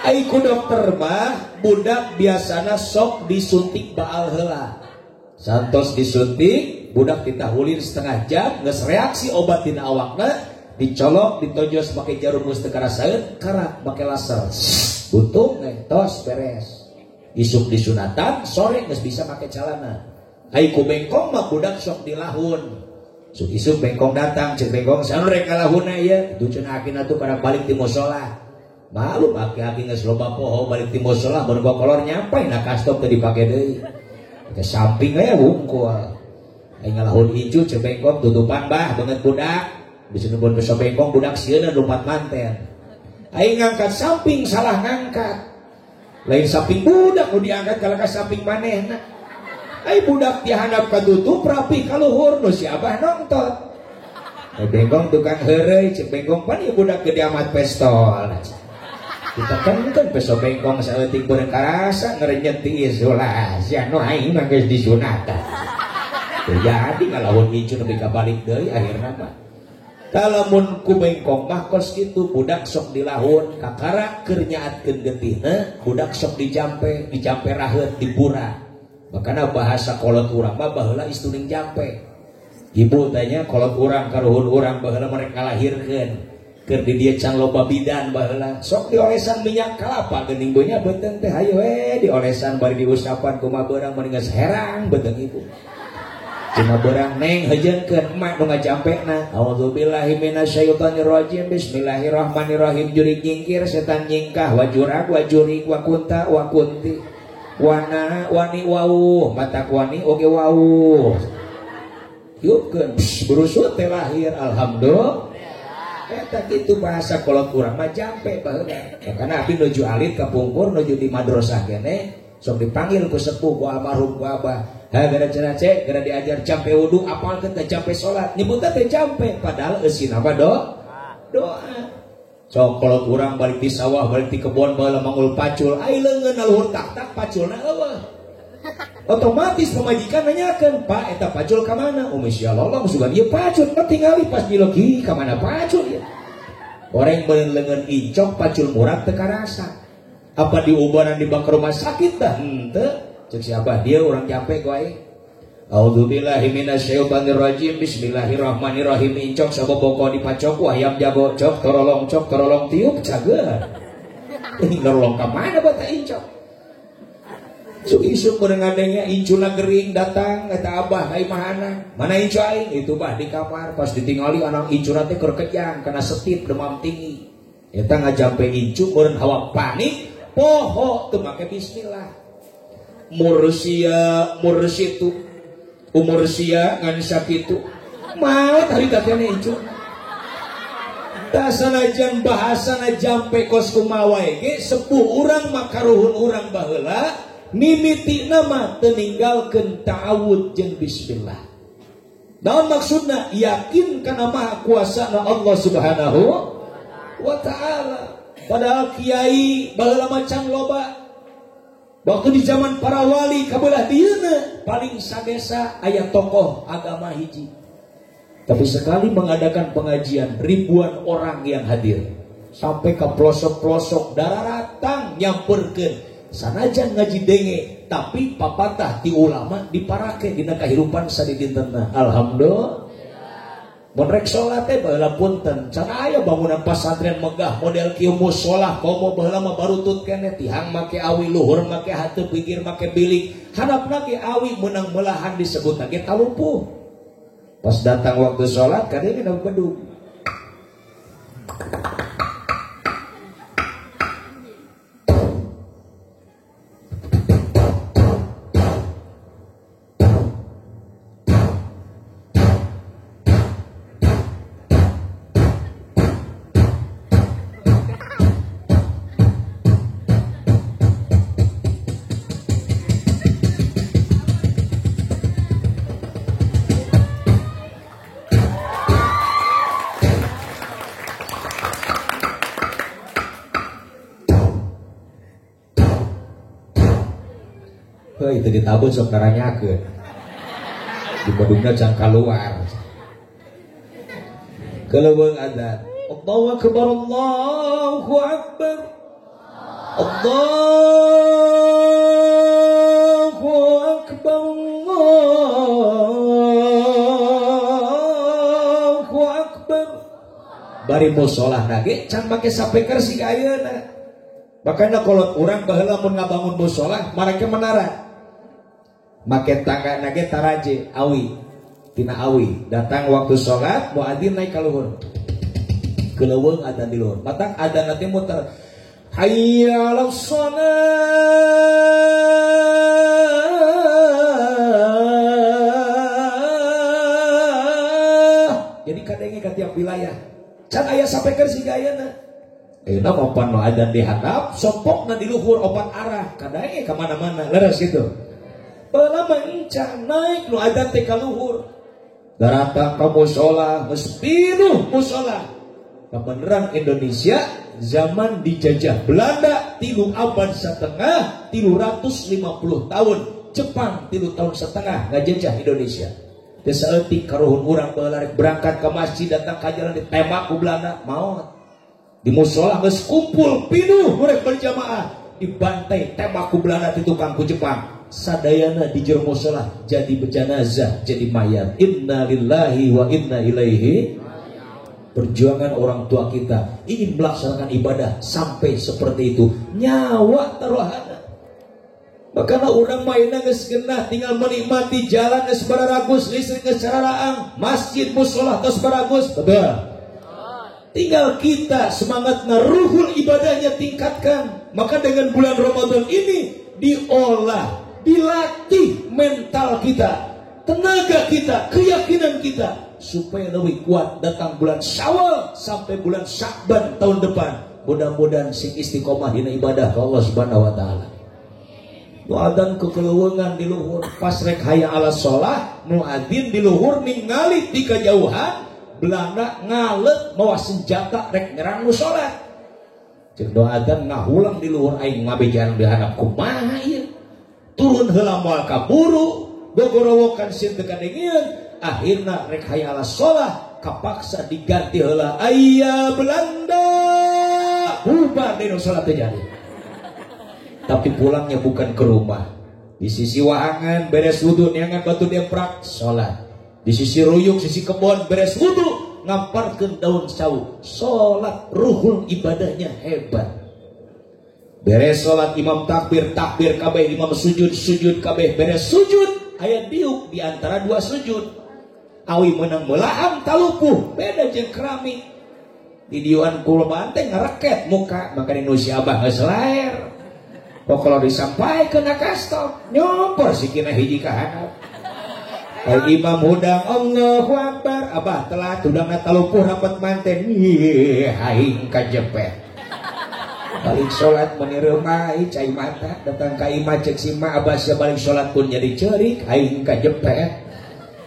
Ai ku dokter mah budak biasana sok disuntik baal heula. Santos disuntik, budak ditahulin setengah jam, geus reaksi obat dina awakna, dicolok, ditojos pakai jarum geus teu karasaeun, karak make laser. Buntung tos beres. Isuk disunatan, sore geus bisa make calana. Ai ku bengkong mah budak sok dilahun. Isuk bengkong datang, cek bengkong saur rek kalahunna ieu, itu cenah akina tuh kada balik ti mushola. Malu aki-aki geus loba poho balik ti mushola, mun gua kolor nyampai na kastok teu dipake deui. Ke samping aya wungkul. Ai ngalahun icu cek bengkong tutupan bah banget budak. Bisa numpun beso bengkong budak sieuna lumpat manten. Aing ngangkat samping salah ngangkat. Lain samping budak nu diangkat kalau ka samping manehna. Ai budak dihandap ka tutup rapi ka luhur nu si abah nonton. Bengkong tukang heureuy cek bengkong pan ieu budak gede amat pestol. Kita kan pestol bengkong saeutik beureung karasa ngarenyet ti isolasi anu aing mah geus disunatan. Jadi ngalawan incu nepi ka balik deui akhirna mah. Kalamun ku bengkong mah kos kitu budak sok dilahun kakara keur nyaatkeun getihna budak sok dijampe raheut dipura. Makana bahasa kolot urang mah baheula istuning jampe. Ibu tanya kolot urang karuhun urang baheula mereka lahirkeun keur di dieu can loba bidan baheula sok diolesan minyak kalapa geuning beunnya beuteung teh hayu we diolesan bari diusapan kumaha beurang mending geus herang beuteung ibu. Cuma berang neng hejeunkeun emak nu ngajampena. Auzubillahi minasyaitonirrajim. Bismillahirrahmanirrahim. Jurig nyingkir setan nyingkah wajurak wajurik wakunta wakunti. Wana wani wau matak wani oge wau. Yupkeun berusut teh lahir alhamdulillah. Eta kitu bahasa kolot urang mah jampe baheula. Karena abdi nuju alit ka pungkur nuju di madrasah kene sok dipanggil ku sepuh ku almarhum ku abah. Gara cenah cek, gara diajar jampe wudu, apalkeun teh jampe salat. Nyebutna teh jampe, padahal eusin apa doa. Sok kolot urang balik di sawah, balik di kebon baheula mangul pacul, ai leungeun luhur tak paculna eueuh. Otomatis pemajikan nanyakeun, "Pak, eta pacul ka mana?" Oh, masyaallah, sugan ieu pacul, tingali pas dileuki ka mana pacul ya. Goreng beun leungeun incok pacul murah teu karasa. Apa diubaran di bak rumah sakit dah? Henteu. Cek siapa dia orang jampe ku aing. Auzubillahi minasyaitonirrajim. Bismillahirrahmanirrahim. Incok saboboko dipacok ayam jago cok torolong tiup cager. Ini torolong ka mana bata incok? Su isuk beurang ngadengnya incuna gering datang eta abah ka imahana. Mana incu aing? Itu bah di kamar pas ditingali anak incuna teh keur kejang kena setip demam tinggi. Eta ngajampe incu beurang hawa panik, poho teu make bismillah. Mursitu umur sia ngan sakitu maot hari tatene incu tasanajan bahasana jampe kos kumaha wae ge sepuh urang makaruhun urang baheula mimitina mah teu ninggalkeun ta'awud jeung bismillah. Naon maksudna? Yakin kana maha kuasana Allah Subhanahu wa taala. Padahal kiai baheula macan loba. Waktu di zaman para wali kabelah dieuna paling sadesa aya tokoh agama hiji. Tapi sekali mengadakan pengajian ribuan orang yang hadir. Sampai ke pelosok-pelosok dararatang nyamperkeun. Sanajan ngaji denge tapi papatah ti ulama diparake dina kahirupan sadidintenna. Alhamdulillah. Mun rek salat teh baheula punten, can aya bangunan pasantren megah model kieu musholah komo baheula mah barutut keneh tihang make awi luhur make hateup pinggir make bilik handapna ge awi meunang melahan disebut ge talumpuh. Pas datang waktu salat kadenge na bedug. Itu ditabun sok karanyakeun di badungna can kaluar keleuweung adzan Allahu akbar Allahu akbar Allahu akbar Allahu akbar bari musholah nage can make sapeker si ayeuna. Makanya kolot urang baheula mun ngabangun musholah marake menara make tangga nage taraje awi tina awi datang waktu sholat muadzin naik ka luhur keleuweung adzan di luhur matak adzan nanti muter hayya 'alas shalah jadi kadenge ka tiap wilayah can aya sapeker siga ayeuna Euna opan nu adzan di handap, sopokna di luhur opat arah, kadae ka mana-mana, leres gitu. Baheula mah encan naik nu adzan teh ka luhur. Datang ka mushola, geus pinuh mushola. Kebenaran Indonesia zaman dijajah Belanda 3 abad setengah, 350 tahun. Jepang 3 tahun setengah ngajajah Indonesia. Teu saeutik karuhun urang baheula rek berangkat ke masjid, datang ka jalan ditembak ku Belanda, maot. Di mushola geus kumpul pinuh urang berjamaah, dibantai tembak ku Belanda ti tukang ku Jepang. Sadayana di jero mushola jadi berjanazah, jadi mayat. Inna lillahi wa inna ilaihi. Perjuangan orang tua kita ingin melaksanakan ibadah sampai seperti itu, nyawa taruhana. Makanya orang mainnya geus genah tinggal menikmati jalan geus bararagus, listrik geus cararaang, masjid mushola geus baragus, betul. Tinggal kita semangatnya, ruhul ibadahnya tingkatkan. Maka dengan bulan Ramadan ini diolah, dilatih mental kita, tenaga kita, keyakinan kita, supaya lebih kuat datang bulan Syawal sampai bulan Sya'ban tahun depan. Mudah-mudahan sing istiqomah dina ibadah ke Allah Subhanahu wa taala. Muadzin kekeleuweungan di luhur, pas rek hayya ala sholah, muadzin di luhur ningali di kejauhan Belanda ngalet mawa senjata rek nyerang nu salat. Ceuk doa adzan ngahulang di luhur aing ngabejan di hadap kumaha ieu. Turun heula moal kaburu, gogorowokan sieun teu kadengieun, akhirna rek hayya ala sholah kapaksa diganti heula aya Belanda. Bubar deui nu salat teh jadi. Tapi pulangnya bukan ke rumah. Di sisi wahangan beres wudu niangan batu demprak salat. Di sisi ruyuk, sisi kebon, beres wudu, ngamparkeun daun sawu, sholat, ruhul ibadahnya hebat. Beres sholat imam takbir kabeh, imam sujud kabeh, beres sujud, aya diuk di antara 2 sujud. Awi menang melaham talupuh, beda jeung keramik. Di dieuan kulbaan teh ngareket muka, maka di nu si abah geus laer. Kok kalau disampaikeun ka stop, nyompor sikina hiji ka handap. Imam hudang Allahu Akbar, abah telat udangna talupuh rapat manten, aing kajepet. Balik sholat menireum ai cai mata, datang ka imah cek si ma abah sia balik sholat pun jadi ceurik, aing kajepet.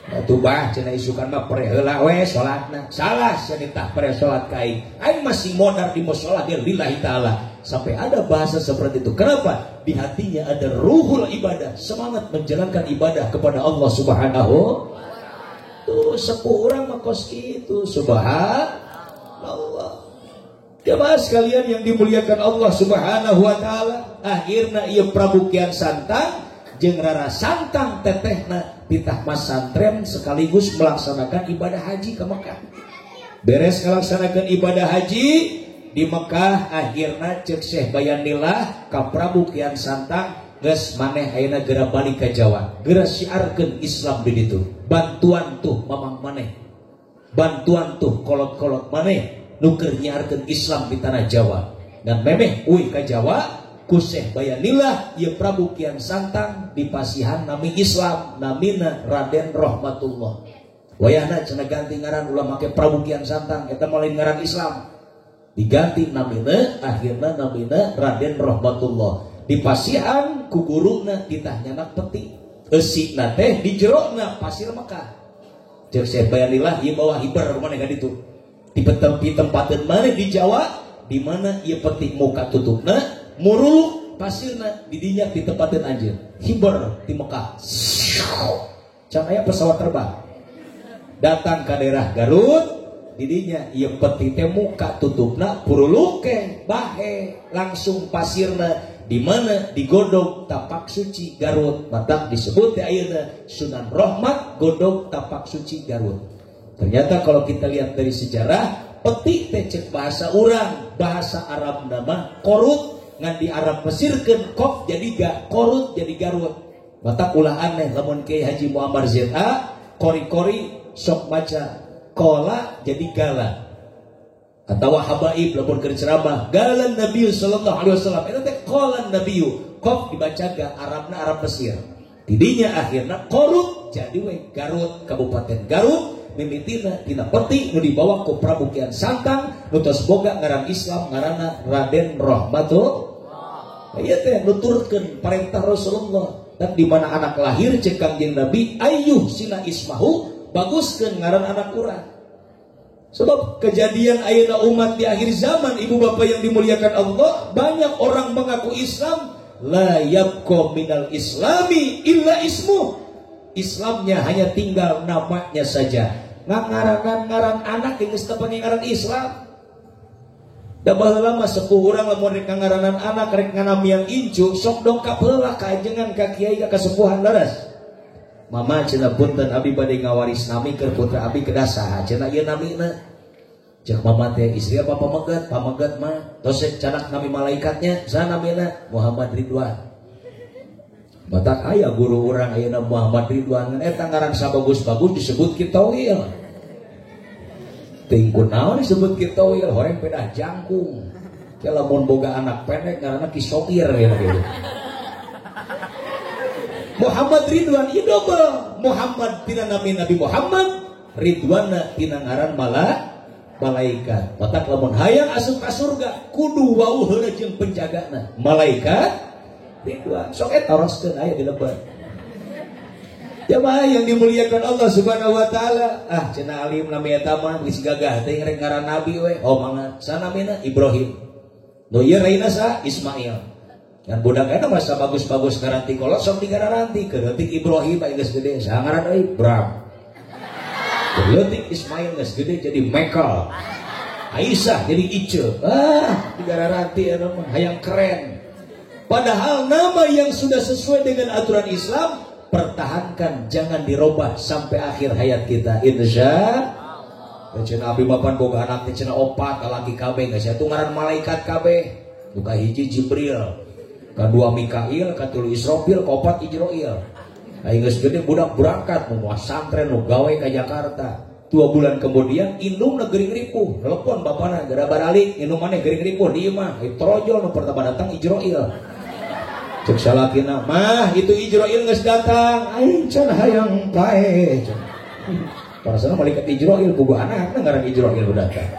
Batu bah cenah isukan mah pere heula we sholatna. Salah sia ditah pere sholat ka aing. Aing masih modar di mushola lillahi taala. Sampai ada bahasa seperti itu. Kenapa? Di hatinya ada ruhul ibadah, semangat menjalankan ibadah kepada Allah Subhanahu. Tuh sepuh orang mah kos kitu, subhanallah. Jemaah sekalian yang dimuliakan Allah Subhanahu wa taala, akhirna ieu Prabu Kian Santang jeung Rara Santang tetehna ditah masantren sekaligus melaksanakan ibadah haji ke Mekah. Beres melaksanakan ibadah haji di Mekah, akhirna cek Syekh Bayanillah ka Prabu Kian Santang, geus maneh ayeuna geura balik ka Jawa, geura syiarkeun Islam di ditu. Bantuan tuh mamang maneh, bantuan tuh kolot-kolot maneh nu keur nyiarkeun Islam di tanah Jawa. Dan memeh uih ka Jawa ku Syekh Bayanillah ieu Prabu Kian Santang dipasihan nami Islam, namina Raden Rahmatullah. Wayahna cenah ganti ngaran ulah make Prabu Kian Santang, eta mah lain ngaran Islam. Diganti namina, akhirna namina Raden Rahmatullah. Dipasihan ku guruna ditah nyanak peti, eusina teh di jerona pasir Mekah. Ceuk Syekh Bayanillah ieu bawa hiber maneh ka ditu. Di tempateun maneh di Jawa, di mana ieu peti muka tutupna, muruluk pasirna di dinya ditempateun anjeun. Hiber di Mekah. Can aya pesawat terbang. Datang ke daerah Garut, didinya ieu peti teh muka tutupna puruluk ke bahe langsung pasirna di mana digodog tapak suci Garut. Matak disebut teh ayeuna Sunan Rahmat godog tapak suci Garut. Ternyata kalau kita lihat dari sejarah, peti teh cek bahasa urang, bahasa Arab nama korut, ngan di Arab Mesirkeun kof jadi korut jadi Garut. Matak ulah aneh lamun Kiai Haji Muammar ZA kori-kori sok maca kola jadi gala, atau habaib lamun keur ceramah galan Nabi sallallahu alaihi wasallam eta teh qolan Nabi, qaf dibaca ga Arabna Arab Mesir. Didinya akhirna korut jadi we Garut, Kabupaten Garut, mimitina tina peti nu dibawa ku Prabu Kian Santang, nu tos boga ngaran Islam ngaranna Raden Rahmatullah. Ieu teh nuturkeun parentah Rasulullah. Dan di mana anak lahir cek Kangjeng Nabi ayyuh sina ismahu, baguskeun ngaran anak urang. Sebab kejadian ayeuna umat di akhir zaman, ibu bapak yang dimuliakan Allah, banyak orang mengaku Islam, la yabqa minal islami illa ismu. Islamnya hanya tinggal namanya saja. Ngaran anak yang geus teu ngaran Islam. Da baheula mah sepuh urang lamun rek ngaranan anak rek nganamian incu, sok dongkap heula ka ajengan ka kiai ka kasepuhan leres. Mama cenah punten abi bade ngawaris nami keur putra abi kedah saha cenah ieu namina. Cek mama teh istri apa pamegat mah tos canak nami malaikatnya saha namina Muhammad Ridwan. Batak aya guru urang ayeuna Muhammad Ridwan eta ngaran sabagus-bagus disebut kitawil. Ting kunaon disebut kitawil horeng pedah jangkung. Teh lamun boga anak pendek ngaranna kisoir ya gitu. Muhammad Ridwan ieu double. Muhammad tina nami Nabi Muhammad, Ridwana tina ngaran malaikat. Batak lamun hayang asup ka surga kudu wau heula jeung penjagana. Malaikat Ridwan. Sok eta roskeun aya di lebar. Jamaah yang dimuliakan Allah Subhanahu wa taala. Ah cenah alim nami eta mah geus gagah teh rek ngaran nabi we. Oh mangga sanamina Ibrahim. Nu ieu raina sa Ismail. Dan budak eta masa bagus-bagus ngaranti kolot sok digararanti keutik Ibrahim aya geus gede saha ngaran euy Bram. Keutik Ismail geus gede jadi Michael. Aisyah jadi Ice. Digararanti eta mah hayang keren. Padahal nama yang sudah sesuai dengan aturan Islam pertahankan, jangan dirubah sampai akhir hayat kita insyaallah. Cenah abi mapan boga anak teh cenah 4 laki kabeh geus atuh ngaran malaikat kabeh. Buka hiji Jibril, kedua Mikail, katilu Israfil, keempat Ijroil. Aing geus gede budak berangkat mau santren nu gawe ka Jakarta. 2 bulan kemudian indung negeri ripuh, telepon bapana gara baralik indung maneh gering ripuh di imah. Trojol nu pertama datang Ijroil. Cek salakina, "Mah, itu Ijroil geus datang." Aing can hayang pae. Parasana malaikat Ijroil boga anakna ngaran Ijroil datang.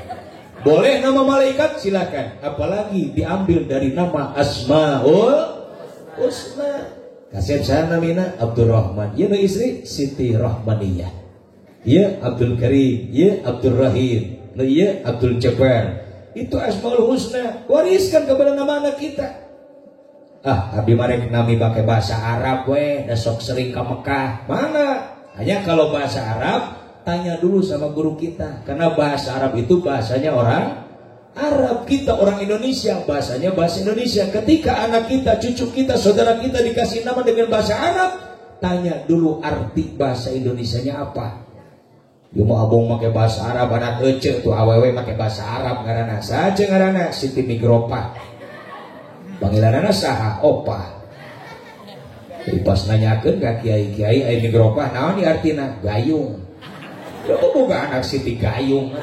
Boleh nama malaikat silakan, apalagi diambil dari nama Asmaul Husna. Kasih saya namina Abdurrahman, ya istri Siti Rahmaniyah, ya Abdul Karim, ya Abdul Rahim, ya Abdul Jabbar. Itu Asmaul Husna, wariskan kepada nama anak kita. Abi marek nami pakai bahasa Arab we, dasok sering ke Mekah. Mana? Hanya kalau bahasa Arab tanya dulu sama guru kita, karena bahasa Arab itu bahasanya orang Arab, kita orang Indonesia bahasanya bahasa Indonesia. Ketika anak kita, cucu kita, saudara kita dikasih nama dengan bahasa Arab, tanya dulu arti bahasa Indonesianya apa. Dia mau abong pakai bahasa Arab, anak ece tuh awewe pakai bahasa Arab ngaranna saja ngaranna Siti Migropa, panggilanana saha opa. Jadi pas nanyakeun ka kiai-kiai aya Migropa naon di artina gayung. Ya boga anak Siti Gayung.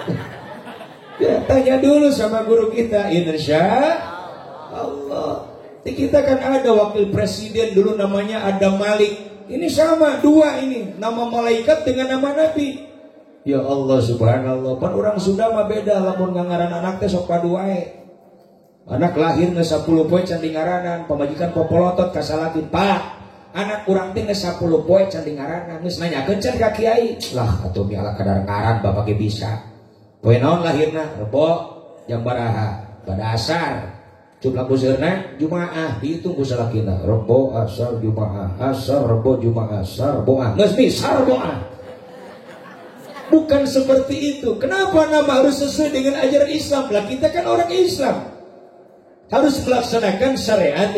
Ya, tanya dulu sama guru kita, insyaallah. Kita kan ada wakil presiden dulu namanya Adam Malik. Ini sama dua ini, nama malaikat dengan nama nabi. Ya Allah subhanallah, pan orang Sunda mah beda lamun ngaranan anak teh sok padu wae. Anak lahir geus 10 poe can ngaranan, pamajikan popolotot kasalakin, "Pak, anak urang teh geus 10 poe can ngaranan." Geus nanyakeun can ka kiai. Lah atuh miala kadar ngaran bapak ge bisa. Poe naon lahirna? Rebo jam baraha? Pada asar. Cuk lagu seurna Jumaah dihitung ku salakina. Rebo asar Jumaah, asar rebo Jumaah, asar boah. Geus misar boah. Bukan seperti itu. Kenapa nama harus sesuai dengan ajaran Islam? Lah kita kan orang Islam. Harus melaksanakan syariat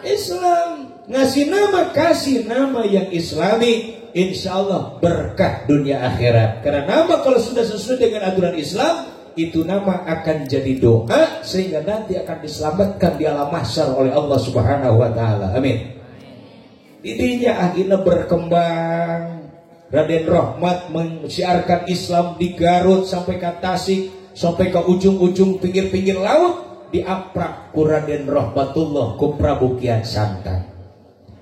Islam. Ngasih nama, kasih nama yang Islami. Insya Allah berkah dunia akhirat. Karena nama kalau sudah sesuai dengan aturan Islam, itu nama akan jadi doa sehingga nanti akan diselamatkan di alam mahsyar oleh Allah Subhanahu wa taala. Amin. Didinya akhirnya berkembang. Raden Rahmat mensiarkan Islam di Garut sampai ke Tasik, sampai ke ujung-ujung pinggir-pinggir laut, diaprak ku Raden Rahmatullah ku Prabu Kian Santang.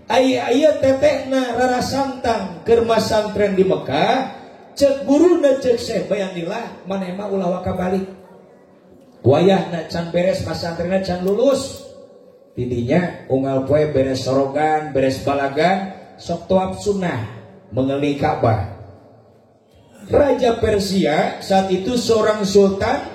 aya tetehna rara santang keur masantren di Mekah, cek guruna cek Syekh Bayanillah maneh mah ulah waka balik. Wayahna can beres masantrenna can lulus. Tidinya unggal poe beres sorogan, beres balagan, sok tawaf sunnah mengelilingi Ka'bah. Raja Persia saat itu seorang sultan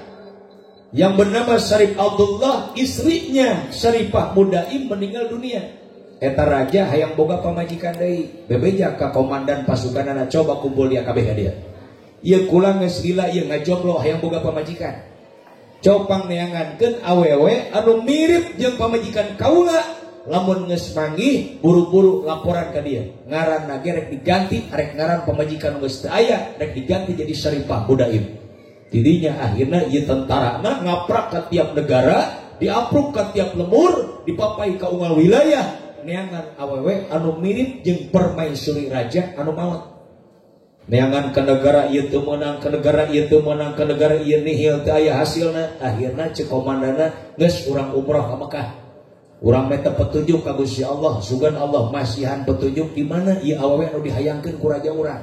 yang bernama Syarif Abdullah, istrinya Syarifah Mudaim meninggal dunia. Eta raja hayang boga pamajikan deui, bebeja ka komandan pasukanana coba kumpul dia kabeh ka dia. Ieu kula geus gila ieu ngajoblo hayang boga pamajikan. Copang neangankeun awewe anu mirip jeung pamajikan kaula, lamun geus manggih buru-buru laporan ka dia. Ngaranna ge rek diganti, arek ngaran pamajikan geus teu aya, rek diganti jadi Syarifah Mudaim. Tidinya akhirna ieu tentarana ngaprak ka tiap negara, diapruk ka tiap lemur, dipapai ka unggal wilayah. Neangan awewe anu mirip jeung permaisuri raja anu maot. Neangan ke negara ieu teu meunang, ke negara ieu teu meunang, ke negara ieu nihil teu aya hasilna. Akhirna cek komandana geus urang umrah ka Mekah. Urang meta petunjuk ka Gusti Allah, sugan Allah masihan petunjuk di mana ieu awewe anu dihayangkeun ku raja urang.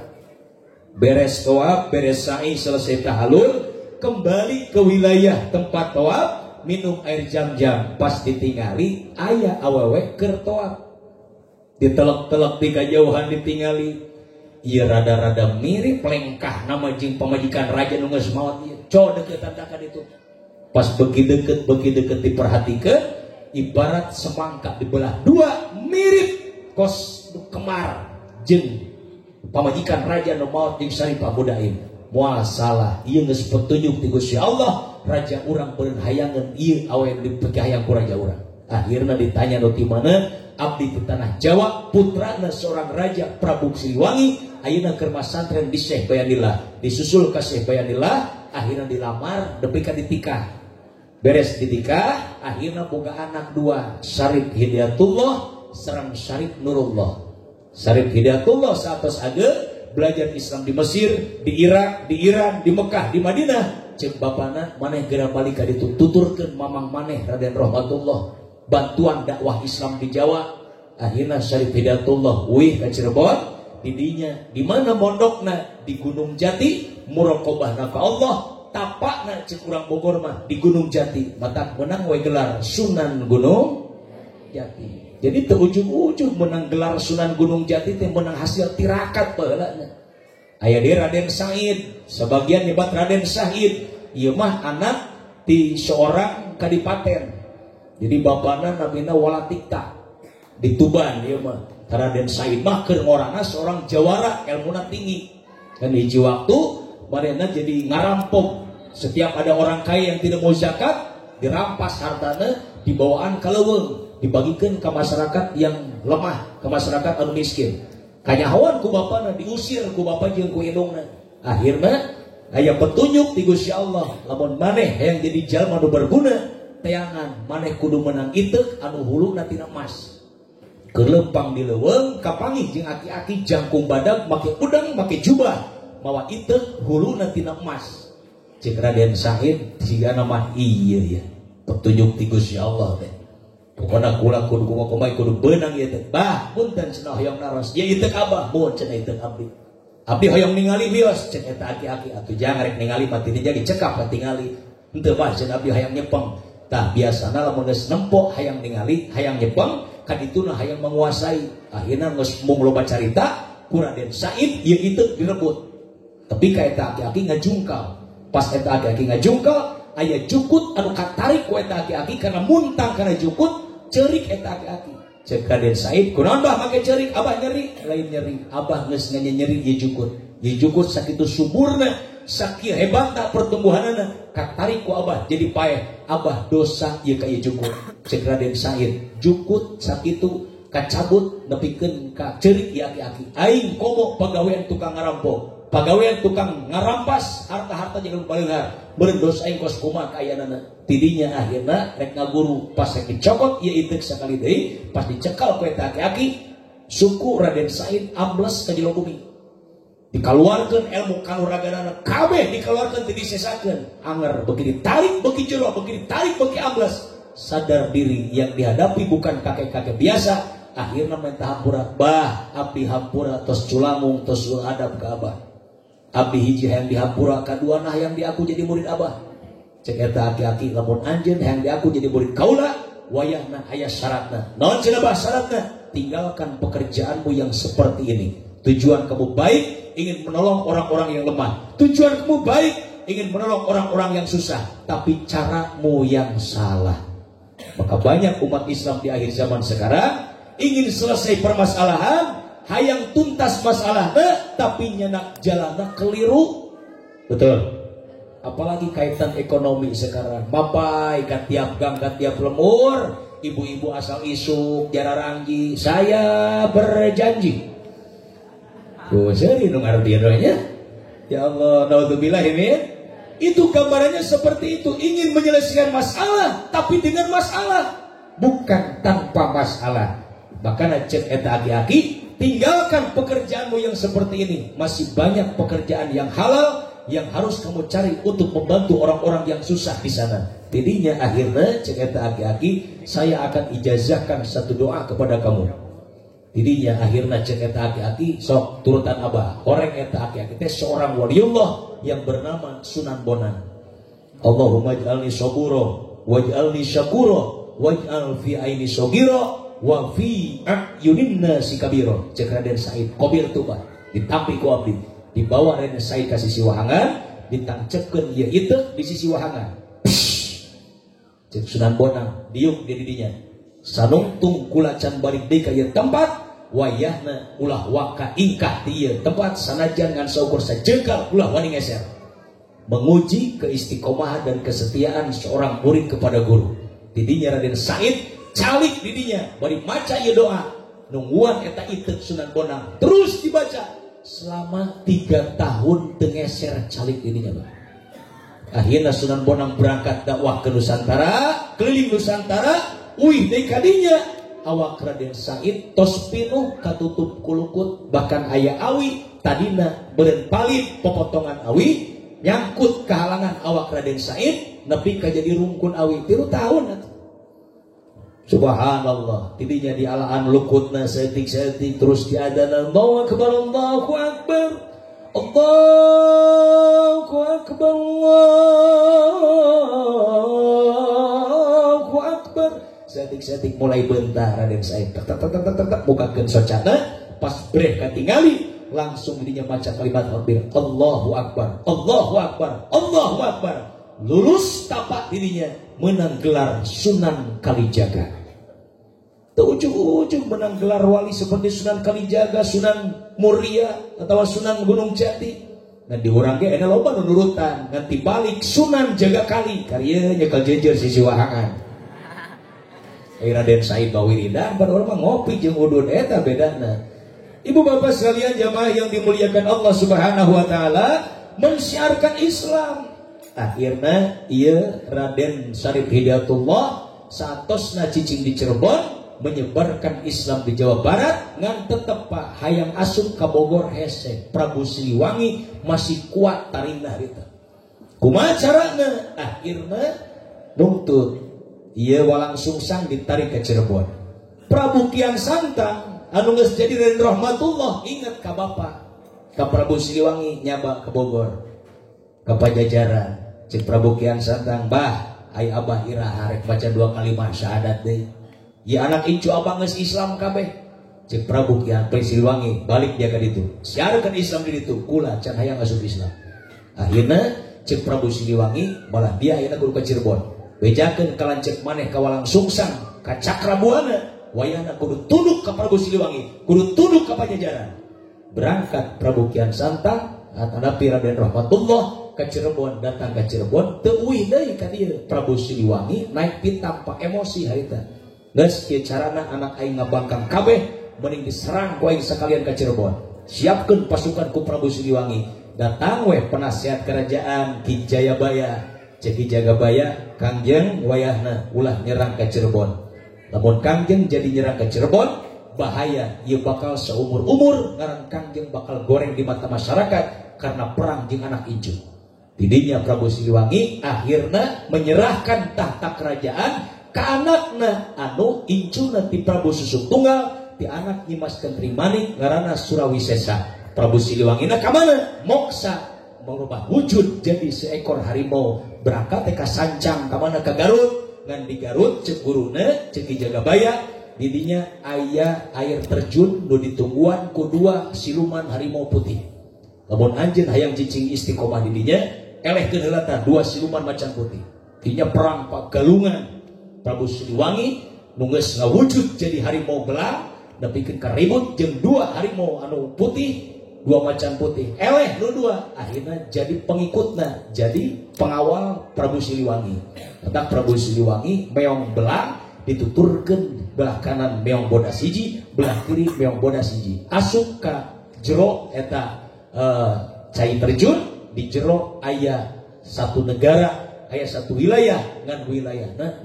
Beres tawaf, beres sa'i, selesai tahallul, kembali ke wilayah tempat tawaf, minum air jam-jam, pas ditingali aya awewe keur tawaf. Ditelek-telek di kajauhan ditingali, ieu rada-rada mirip lengkah nama jeung pamajikan raja nu geus maot ieu. Co deukeut ka ditu. Pas beuki deukeut diperhatikeun, ibarat semangka dibelah dua, mirip kos kemar jeung pamajikan raja nu maot jeung Syarifah Mudaim. Moal salah ieu geus petunjuk ti Gusti Allah, raja urang beureun hayangeun ieu awewe dipeuki hayang ku raja urang. Akhirna ditanya nu ti mana, abdi ti tanah Jawa, putrana seorang raja Prabu Siliwangi, ayeuna keur masantren di Syekh Bayanillah. Disusul ka Syekh Bayanillah, akhirna dilamar, depi ka ditikah. Beres ditikah, akhirna boga anak dua, Syarif Hidayatullah sareng Syarif Nurullah. Syarif Hidayatullah satos age belajar Islam di Mesir, di Irak, di Iran, di Mekah, di Madinah. Cek bapana maneh geura balik ka ditu, tuturkeun mamang maneh Raden Rahmatullah bantuan dakwah Islam di Jawa. Akhirna Syarif Hidayatullah wih ka Cirebon. Didinya di mana mondokna di Gunung Jati, muraqabahna ka Allah, tapakna cek urang Bogor mah di Gunung Jati. Matak menang we gelar Sunan Gunung Jati. Jadi teu ujug-ujug menang gelar Sunan Gunung Jati teh menang hasil tirakat baheulana. Aya deui Raden Said, sebagian nyebat Raden Syahid. Ieu mah anak ti seorang kadipaten. Jadi bapana namina Walatikta di Tuban ieu mah. Raden Said mah keur ngorana seorang jawara, ilmuna tinggi. Dan hiji waktu marena jadi ngarampok. Setiap ada orang kaya yang tidak mau zakat, dirampas hartana, dibawaan ka leuweung, dibagikan ke masyarakat yang lemah, ke masyarakat anu miskin. Kanyahoan ku bapana, diusir ku bapa jeung ku indungna. Akhirna aya petunjuk ti Gusti Allah, lamun maneh hayang jadi jalma nu berguna, teangan maneh kudu menang iteuk anu huluna tina emas. Kelempang di leuweung kapangih jeung aki-aki jangkung badag make udang make jubah mawa iteuk huluna tina emas. Cek Raden Said sigana mah ieu ya petunjuk ti Gusti Allah teh. Pokona kula kudu kumaha kudu beunang ieu teh. Bah punten cenah hoyong naros ieu iteuk abah mun cenah iteuk abdi. Abdi hoyong ningali wios cek eta aki-aki atuh jangan rek ningali mati jadi cekap tingali. Henteu bah cenah abdi hayang nyepeng. Tah biasana lamun geus nempo hayang ningali hayang nyepeng kadituna hayang menguasai. Akhirna geus mung loba carita ku Raden Said ieu iteuk direbut. Tapi ka eta aki-aki ngajungkal. Pas eta aki-aki ngajungkal aya jukut anu katarik ku eta aki-aki karena muntang karena jukut ceurik eta aki-aki. Cek Raden Said, kunaon bah make ceurik? Abah nyeri, lain nyeri. Abah geus nyeri ieu jukut. Ieu jukut sakitu suburna, sakieu hebatna pertumbuhanana, katarik ku Abah jadi paeh. Abah dosa ieu ka ieu jukut. Cek Raden Said, jukut sakitu kacabut nepikeun ka ceurik ieu aki-aki. Aing komo pagawean tukang ngarampok. Pagawean tukang ngarampas harta-harta jeung baleunghar. Beureun dosa aing kos kumaha kaayana. Tidinya akhirna rek ngaguru pas rek dicokot ieu iteuk sakali deui, pas dicekal ku eta aki-aki, suku Raden Said ambles ka jero bumi. Dikaluarkeun ilmu kanuraganana kabeh dikaluarkeun teu disesakeun. Anger beuki ditarik beuki jero, beuki ditarik beuki ambles. Sadar diri yang dihadapi bukan kakek-kakek biasa, akhirnya minta hampura, bah abdi hampura tos culamung tos adab ke abah, abdi hiji yang dihampura kadua nah yang diaku jadi murid abah. Cek eta aki-aki lamun anjeun yang diaku jadi murid kaula wayahna aya syaratna. Naon cenah bah syaratna? Tinggalkan pekerjaanmu yang seperti ini. Tujuan kamu baik, ingin menolong orang-orang yang lemah. Tujuan kamu baik, ingin menolong orang-orang yang susah, tapi caramu yang salah. Maka banyak umat Islam di akhir zaman sekarang ingin selesai permasalahan, hayang tuntas masalahnya, tapi nyenak jalannya keliru. Betul. Apalagi kaitan ekonomi sekarang, mapai kan tiap gang kan tiap lemur, ibu-ibu asal isuk jararanggi, saya berjanji. Seri nung artinya, ya Allah, naudzubillah ini. Itu gambarannya seperti itu, ingin menyelesaikan masalah, tapi dengan masalah, bukan tanpa masalah. Makanya cek eta aki-aki, tinggalkan pekerjaanmu yang seperti ini. Masih banyak pekerjaan yang halal yang harus kamu cari untuk membantu orang-orang yang susah di sana. Jadinya akhirnya cek eta aki-aki, saya akan ijazahkan satu doa kepada kamu. Jadinya akhirnya cek eta aki-aki, sok turutan abah. Horeng eta aki-aki teh seorang waliullah yang bernama Sunan Bonang. Allahumma ij'alni saburo waj'alni syakuro waj'al fi aini sogiro wa fi a'yunin nasi kabiro. Cek Raden Said Kobir tuba ditampi ku abdi, dibawa Raden Said ka sisi wahangan, ditangcepkeun ieu itu di sisi wahangan. Cek Sunan Bonang diuk di didinya, sanungtung kulacan balik deui ka ieu tempat, wayahna ulah waka ingkah di ieu tempat sanajan ngan saukur sajengkal ulah wani ngeser. Menguji keistiqomahan dan kesetiaan seorang murid kepada guru. Didinya Raden Said calik didinya bari maca ieu doa nungguan eta ieu Sunan Bonang terus dibaca selama 3 tahun tengeser calik didinya. Akhirnya Sunan Bonang berangkat dakwah ke Nusantara, keliling Nusantara, uih deui kadinya awak Raden Said tos pinuh katutup kulukut, bahkan aya awi tadina beureun palit popotongan awi nyangkut ke halangan awak Raden Said nepi ka jadi rungkun awi 3 tahun. Subhanallah, tidinya di alaan lukutna setik-setik terus diadanan Allahu Akbar, Allahu Akbar, Allahu Akbar, Allahu Akbar. Setik-setik mulai bentar Raden Said tak bukakeun socana, pas breh katingali langsung didinya maca kalimat takbir Allahu Akbar, Allahu Akbar, Allahu Akbar. Lulus tapak dirinya menang gelar Sunan Kalijaga. Ujung-ujung menang gelar wali seperti Sunan Kalijaga, Sunan Muria atau Sunan Gunung Jati. Dan diurang ge ena loba nurutan nganti balik Sunan Jagakali karya nyekel jejer sisi wahangan. Raden Said Bawirida baru orang ngopi jeung udun eta bedana. Ibu bapak sekalian jamaah yang dimuliakan Allah Subhanahu wa taala, mensiarkan Islam. Akhirnya ieu Raden Syarif Hidayatullah satosna cicing di Cirebon menyebarkan Islam di Jawa Barat ngan tetep Pak hayang asup ka Bogor hese Prabu Siliwangi masih kuat tarinah eta. Kumaha carana? Akhirna nuntut ieu walang sungsang ditarik ke Cirebon. Prabu Kian Santang anu geus jadi Raden Rahmatullah inget ka bapa ka Prabu Siliwangi nyaba ke Bogor ka Pajajaran. Cek Prabu Kian Santang, bah ai abah ira arek baca 2 kalimat syahadat deui. Ya anak incu abang geus Islam kabeh. Cek Prabu Kian Siliwangi balik dia ka ditu. Siarkeun Islam di ditu, kula can hayang asup Islam. Akhirna cek Prabu Siliwangi malah dia ayeuna kudu ka Cirebon. Bejakeun kalancek maneh ka Walang Sungsang, ka Cakrabuana. Wayahna kudu tunduk ka Prabu Siliwangi, kudu tunduk ka Pajajaran. Berangkat Prabu Kian Santang atanapi Raden Rahmatullah ke Cirebon, datang ke Cirebon teu uih deui ka dieu. Prabu Siliwangi naik pitam pak emosi harita. Geus kieu carana anak aing ngabangkang kabeh mending diserang ku aing sakalian ka Cirebon. Siapkeun pasukan ku Prabu Siliwangi. Datang weh penasihat kerajaan Ki Jayabaya. Cek Ki Jagabaya, Kangjeng wayahna ulah nyerang ke Cirebon. Namun Kangjeng jadi nyerang ke Cirebon, bahaya ieu bakal seumur-umur ngaran Kangjeng bakal goreng di mata masyarakat karena perang jeung anak incu. Didinya Prabu Siliwangi akhirna menyerahkan tahta kerajaan ke anakna anu incuna ti Prabu Susuk Tunggal ti anak Nyimas Kentring Manik ngaranna Surawisesa. Prabu Siliwangi ka mana? Moksa merubah wujud jadi seekor harimau berangkat ka Sancang ka mana? Ka Garut. Ngan di Garut cek guruna cek Jagabaya didinya aya air terjun nu ditungguan ku dua siluman harimau putih. Lamun anjeun hayang cicing istiqomah didinya elehkeun heula tah dua siluman macan putih. Dinya perang pagalungan Prabu Siliwangi nu geus ngawujud jadi harimau belang nepikeun ka ribut jeung dua harimau anu putih, dua macan putih. Eleh nu dua akhirna jadi pengikutna, jadi pengawal Prabu Siliwangi. Tetap Prabu Siliwangi meong belang dituturkeun belah kanan meong bodas hiji, belah kiri meong bodas hiji. Asup ka jero eta cai terjun di jero aya satu negara, aya satu wilayah ngan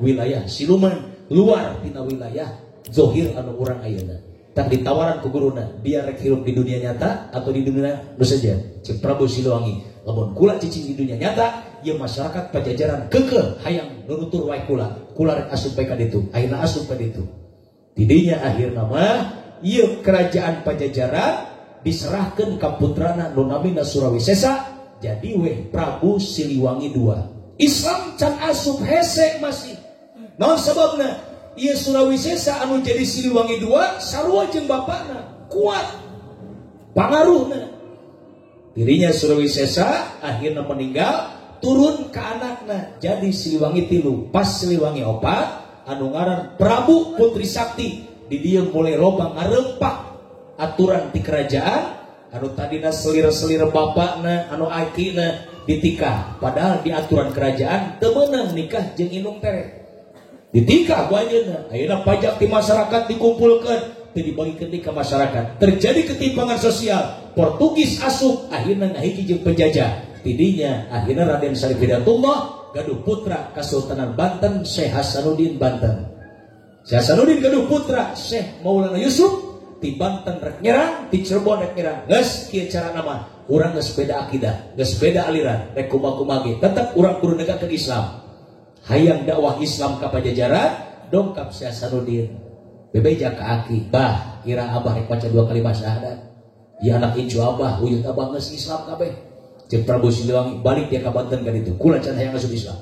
wilayah siluman luar tina wilayah zohir anu urang ayeuna. Tak ditawaran ku guruna biar rek hirup di dunia nyata atau di dunia nu saja. Cek Prabu Siliwangi, lamun kula cicing di dunia nyata, ieu masyarakat Pajajaran keukeuh hayang nunutur wae kula rek asup ka ditu. Ayeuna asup ka ditu. Tidinya akhirna mah ieu kerajaan Pajajaran diserahkeun ka putrana nu namina Surawisesa jadi weh Prabu Siliwangi II. Islam can asup hese masih. Naon sababna? Ieu Surawisesa anu jadi Siliwangi II sarua jeung bapana kuat pangaruhna. Dirinya Surawisesa akhirnya meninggal turun ke anakna jadi Siliwangi III. Pas Siliwangi IV anu ngaran Prabu Putri Sakti di dieu mulai loba ngarempak aturan di kerajaan anu tadina selir-selir bapakna anu akina ditikah padahal di aturan kerajaan teu meunang nikah jeung indung tere. Ditikah ku ayeuna, ayeuna pajak di masyarakat dikumpulkan, teu dibagikeun ke masyarakat. Terjadi ketimpangan sosial. Portugis asup, akhirna ngahiji jeung penjajah. Tidinya akhirna Raden Syarif Hidayatullah gaduh putra Kesultanan Banten Syekh Hasanuddin Banten. Syekh Hasanuddin gaduh putra Syekh Maulana Yusuf di Banten rek nyerang, di Cirebon rek nyerang. Geus kieu cara nama, urang geus beda akidah, geus beda aliran, rek kumaha ge, tetep urang kudu negakeun Islam. Hayang dakwah Islam ka Pajajaran dongkap Syekh Hasanuddin bebeja ka aki bah kira abah rek maca 2 kalimat syahadat ya anak incu abah uyut abah geus Islam kabeh. Cek Prabu Siliwangi balik dia ka Banten ka ditu kula can hayang asup Islam.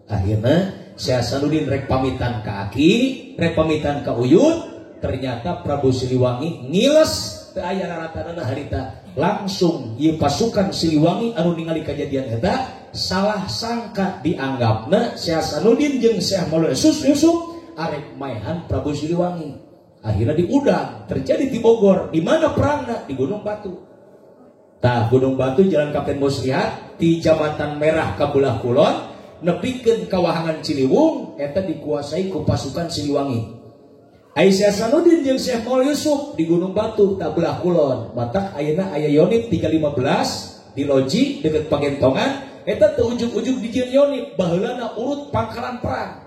Akhirna Syekh Hasanuddin rek pamitan ka aki rek pamitan ka uyut ternyata Prabu Siliwangi ngiles teu aya raratanana harita langsung ieu pasukan Siliwangi anu ningali kejadian eta salah sangka dianggapna Syekh Hasanuddin jeung Syekh Maulana Yusuf arek maehan Prabu Siliwangi. Akhirnya diudang terjadi di Bogor. Di mana perangna? Di Gunung Batu. Tah Gunung Batu Jalan Kapten Muslihat di Jambatan Merah kabelah kulon nepikeun ka Wahangan Ciliwung eta dikuasai ku pasukan Siliwangi. Ai Syekh Hasanuddin jeung Syekh Maulana Yusuf di Gunung Batu kabelah kulon. Matak ayeuna aya Yonib 315 di Loji deket Pagentongan. Eta teu ujug-ujug di Jin Yonib baheulana urut pangkalan perang.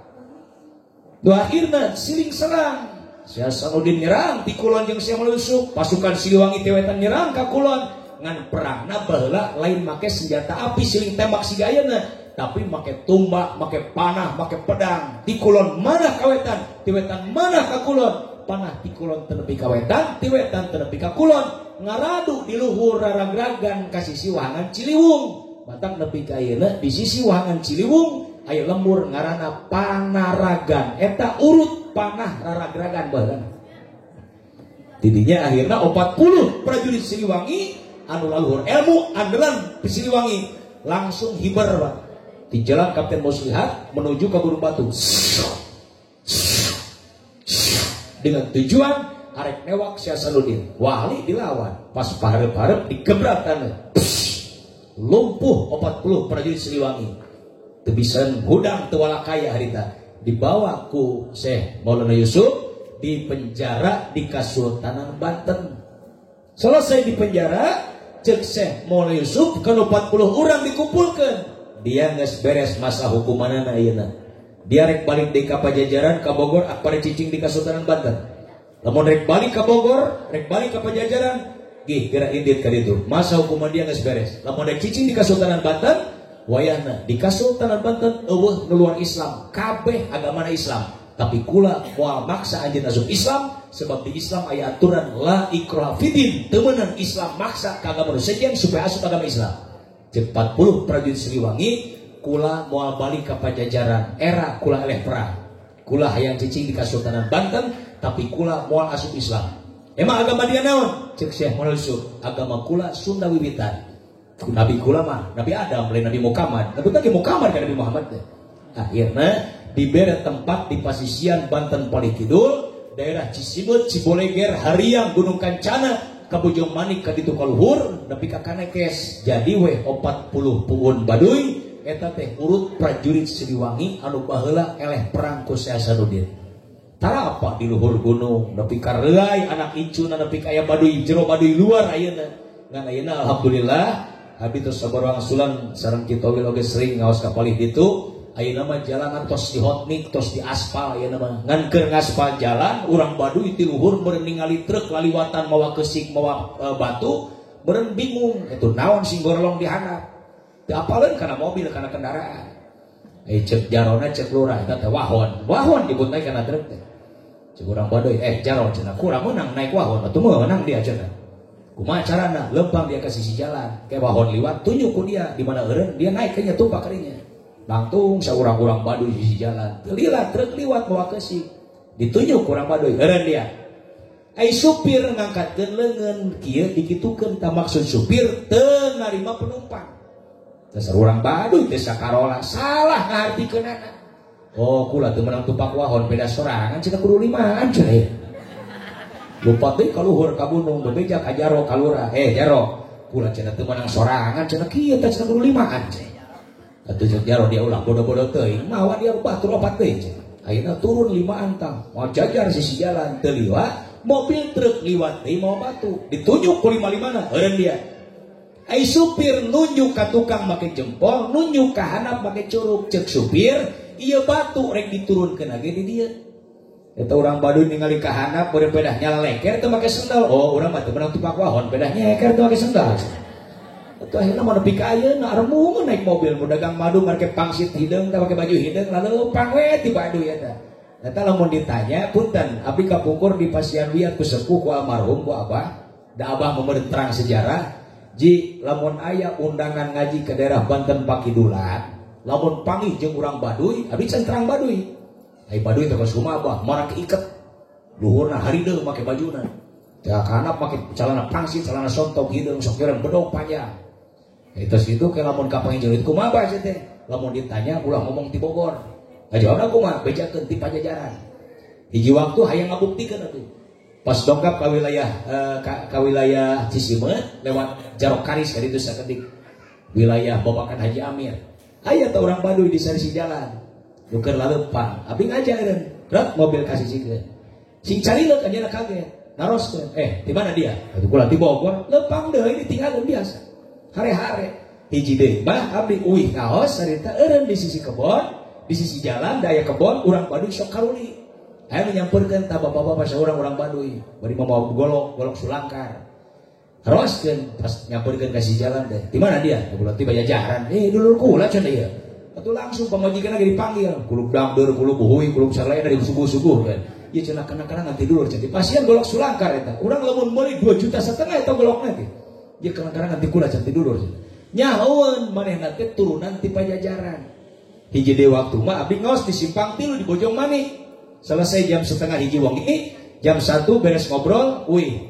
Akhirna siling serang. Syekh Hasanuddin nyerang di kulon jeung Syekh Maulana Yusuf. Pasukan Siliwangi tewetan nyerang ka kulon. Ngan perangna baheula lain make senjata api siling tembak siga ayeuna, tapi make tumbak, make panah, make pedang. Di kulon mana kawetan, tewetan mana ka kulon. Panah di kulon teu nepi ka wetan, tewetan teu nepi ka kulon. Ngaradu di luhur raragragan ka sisi Wahangan Ciliwung. Matak nepi ka ayeuna di sisi Wahangan Ciliwung aya lembur ngaranna Panaragan eta urut panah raragragan baheula. Tidinya akhirna 40 prajurit Siliwangi anu laluhur ilmu andalan di Siliwangi langsung hibar Pak di Jalan Kapten Muslihat menuju ke Gunung Batu dengan tujuan arek newak Syekh Hasanuddin. Wali dilawan pas parep-parep digebrak tanah lumpuh 40 prajurit Siliwangi. Tebisan hudang tewalakaya harita dibawa ku Syekh Maulana Yusuf di penjara di Kesultanan Banten. Selesai di penjara cek Syekh Maulana Yusuf kan 40 orang dikumpulkan. Dia geus beres masa hukumanana ayeuna. Dia rek balik di Pajajaran ka Bogor akbar cicing di Kesultanan Banten. Lamun rek balik ka Bogor, rek balik ka Pajajaran gih gerak indit ka ditu. Masa hukuman dia geus beres. Lamun rek cicing di Kesultanan Banten, wayahna di Kesultanan Banten eueuh nu luar Islam, kabeh agamana Islam. Tapi kula moal maksa anjeun asup Islam sebab di Islam aya aturan la ikraha fidin, teu meunang Islam maksa ka agama sejen supaya asup agama Islam. Jeung 40 prajurit Siliwangi kula moal balik ka Pajajaran, era kula eleh perang. Kula hayang cicing di Kasultanan Banten tapi kula moal asup Islam. Emang agama dia naon? Cek Syekh Muhammad Yusuf, agama kula Sunda wiwitan. Nabi kula mah Nabi Adam, lain Nabi Muhammad. Nabi tadi Muhammad kan Nabi Muhammad teh. Akhirnya diberi tempat di pasisian Banten paling kidul, daerah Cisibut, Ciboleger, Hariang, Gunung Kancana, Kabujong Manik kaditu kaluhur, nepi ka Kanekes. Jadi we 40 puun Baduy eta teh urut prajurit Siliwangi anu baheula eleh perang ku Syekh Hasanuddin. Tara apa di luhur gunung nepi ka reai anak icuna nepi ka aya Baduy jero Baduy luar ayeuna. Ngan ayeuna alhamdulillah abi tos sabar wangsulan sareng kita oge sering ngaos ka palih ditu. Ayeuna mah jalanan tos di hotmik tos di aspal ayeuna mah ngan keur ngaspal jalan urang Baduy ti luhur meureun ningali truk laliwatan mawa keusik mawa batu meureun bingung itu naon sing gorlong di handap. Teu apaleun kana mobil kana kendaraan. Cek jarona cek lurah eta teh wahon dibut naik kana truk teh. Cek urang Baduy jaro cenah kurang meunang naik wahon atuh meunang dia cenah. Kumaha carana lempang dia ke sisi jalan ke wahon liwat tunjuk ku dia di mana eureun dia naik ke nya tumpak kadinya. Langtung saurang-urang Baduy di sisi jalan. Lilat truk liwat bawa keusik. Ditunjuk urang Baduy eureun dia. Ai supir ngangkatkeun leungeun kieu dikitukeun ta maksud supir teu narima penumpang. Dasar urang Baduy teh sakarola salah ngahartikeunana. Oh kula teu meunang tumpak wahon beda sorangan cenah kudu limaan cenah ya. Lupa deui ka luhur ka gunung bebeja ka jaro ka lurah. Jaro kula cenah teu meunang sorangan cenah kieu teh cenah kudu limaan cenah. Atuh cek jaro dia ulang bodoh-bodoh teuing mawa dia batur opat deui cenah. Ayeuna turun limaan tang mau jajar sisi jalan teu liwat mobil truk liwat deui mawa batu ditunjuk ku lima-limana eureun dia. Ai supir nunjuk ka tukang make jempol, nunjuk ka handap make curug. Cek supir, ieu batu rek diturunkeun lagi di dieu. Eta urang Baduy ningali ka handap beureun pedah nyala leker teu make sendal. Oh, urang mah teu meunang tumpak wahon, pedah nyeker teu make sendal. Eta akhirna mau nepi ka ayeuna aremu naik mobil mu dagang madu make pangsit hideung teh make baju hideung lalu leumpang we ti Baduy eta. Eta lamun ditanya, punten abdi kapungkur di pasien wiat ku sepuh ku almarhum ku abah, da abah memberi terang sejarah. Ji lamun aya undangan ngaji ke daerah Banten Pakidulan, lamun panggih jeung urang Baduy, abi can terang Baduy. Ai Baduy teh geus kumaha Abah, morak iket. Luhurna harideung make bajuna. Teh kana make calana pangsit, calana sontok hideung sok keureun bedog panjang. Eta situ ke lamun ka panginjeun kumaha Abah teh? Lamun ditanya ulah ngomong ti Bogor. Jawabna kumaha? Bejakeun ti Pajajaran. Hiji waktu hayang ngabuktikeun atuh. Pas dongkap ke wilayah Cisimet lewat Jarok Karis kan itu sakedik wilayah babakan Haji Amir. Aya teh urang Baduy di sarisi jalan. Nuker laleumpang, abi ngajareun, rek mobil kasih sikeun. Sing carileut anjeunna kaget. Naroskeun, di mana dia? Atuh kula di Bogor, leumpang deui ditinggalkeun biasa. Hare-hare. Hiji deui, bah abdi uih ngaos sarita eureun di sisi kebon, di sisi jalan daya kebon urang Baduy sok karuli. Ayo menyampurkan tak bapak-bapak seorang orang Baduy, bari mau golok sulangkar. Teruskan pas nyampurkan kasih jalan deh. Di mana dia? Kulo tiba jajaran. Dulur kula cenah ieu. Atuh langsung pamajikanna ge dipanggil. Kulub dangdeur, kulub buhui, kulub sarlaya dari subuh-subuh kan. Ieu cenah kana-kana nanti dulur cenah. Pasien golok sulangkar eta. Urang lamun meuli 2,5 juta eta golokna teh. Ieu kana-kana nanti kula cenah dulur. Nyahoeun manehna teh turunan ti Pajajaran. Hiji deui waktu mah abdi ngaos di Simpang Tilu di Bojong Manik. Selesai jam setengah hiji wengi, jam 1 beres ngobrol, wih.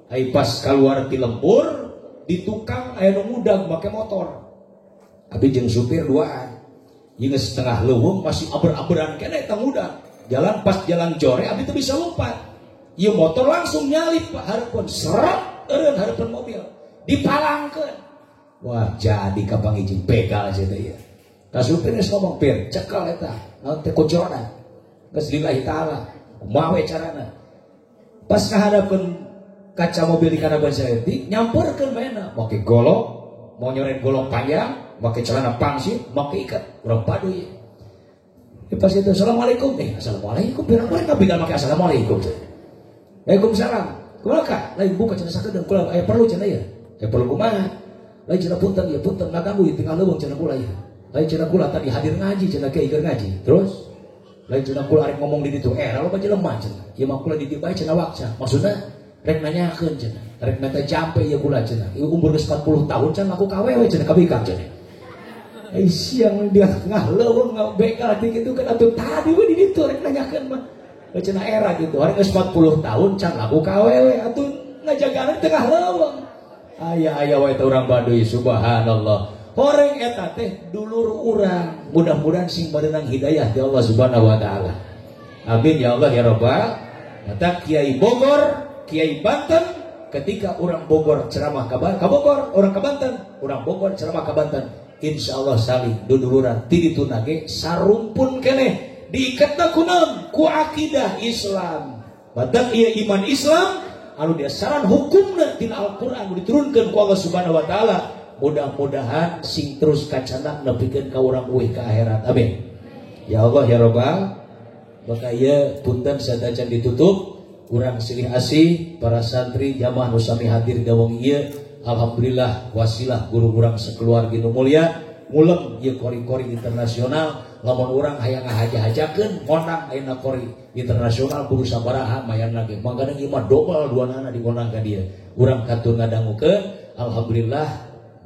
Ai pas keluar ti lembur, di tukang aya nu mudag make motor. Abi jeung supir duaan. Ieu setengah leuweung masih aber-aberan keneh eta mudag. Jalan pas jalan jore abi teu bisa lompat. Ieu motor langsung nyalip hareupeun seret eureun hareupeun mobil. Dipalangkeun. Wah, jadi ka pangijing begal aja teh ieu. Ka supir geus ngomong, "Pir, cekel eta." Naon teh kucorna. Geus lillahi ta'ala kumaha we carana pas ngahadapkeun kaca mobil di kanaban saeutik nyamperkeun baena make golok mau nyoret golok panjang make celana pangsit make ikat urang Baduy pas itu assalamualaikum assalamualaikum pirang mereka bilang make assalamualaikum waalaikumsalam kumaha ka lain buka cenah sakedeung kula aya perlu cenah ya perlu kumaha lain cenah punten ya punten ngaganggu tinggal leuweung cenah kula ya lain cenah kula tadi hadir ngaji cenah kieu keur ngaji terus lain cenah kula arek ngomong di ditu era lo jelema cenah ieu mah kula di dieu bae cenah wakca maksudna rek nanyakeun cenah rek meta jampe ieu kula cenah ieu umur geus 40 tahun cenah aku kawewe cenah kabikang cenah ai siang dia ngahleuweung ngabekal di kitu kan atuh tadi we di ditu rek nanyakeun mah cenah era gitu arek geus 40 tahun can aku kawewe atuh ngajaganan tengah leuweung aya wae teh urang Baduy subhanallah horeng eta teh dulur urang mudah-mudahan sing barenang hidayah di Allah subhanahu wa ta'ala amin ya Allah ya rabbal eta Kiai Bogor Kiai Banten ketika orang Bogor ceramah ka Bogor orang ka Banten orang Bogor ceramah ka Banten insyaallah salih duduluran ti ditu nage sarumpun keneh diikatna kunaon ku akidah Islam badak ieu iman Islam anu dasaran hukumna dina Al-Qur'an diturunkeun ku Allah subhanahu wa ta'ala mudah-mudahan sing terus kacanak nepikeun ka urang eueuh ka akhirat amin ya Allah ya rabbal maka ieu punten sadacan ditutup urang silih asih para santri jamaah nu sami hadir gawong ieu alhamdulillah wasilah guru urang sakeluarga nu mulya ngulem ieu kori-kori internasional lamun urang hayang ngahaja-hajakeun ngondang ayeuna kori internasional kudu sabaraha mayarna ge mangga ieu mah dobel duanana digondang ka dieu urang katur ngadangukeun alhamdulillah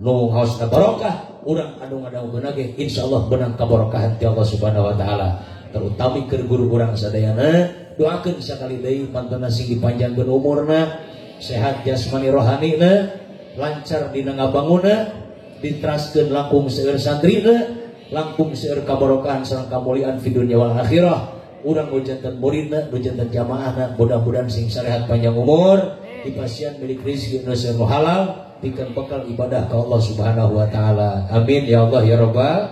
nu haosna barokah urang anu ngadangukeun ge insyaallah beunang kabarokahan ti Allah subhanahu wa taala terutami keur guru urang sadayana doakeun sakali deui mantena sing dipanjangkeun umurna sehat jasmani rohanina lancar dina ngabangunna ditraskeun langkung seueur santrina langkung seueur kabarokahan sareng kamuliaan fi dunya wal akhirah urang nu janten muridna nu janten jamaahna mudah-mudahan sing sarehat panjang umur dipasian milik rezeki nu halal pikeun bekal ibadah ka Allah subhanahu wa ta'ala amin ya Allah ya rabbal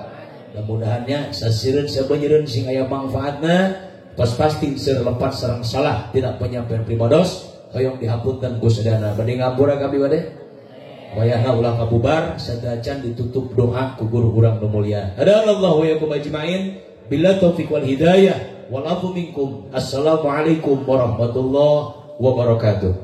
mudah-mudahannya sasireun sabeunyeun sing aya manfaatna pasti seur lepat sareng salah tidak penyampaian primados hoyong dihapunten ku sadana bade ngapura ka abdi bade wayahna ulah kabubar sadacan ditutup doa ku guru urang nu mulya hadallahu wa yakum ajmain bila taufiq wal hidayah wal afu minkum assalamualaikum warahmatullahi wabarakatuh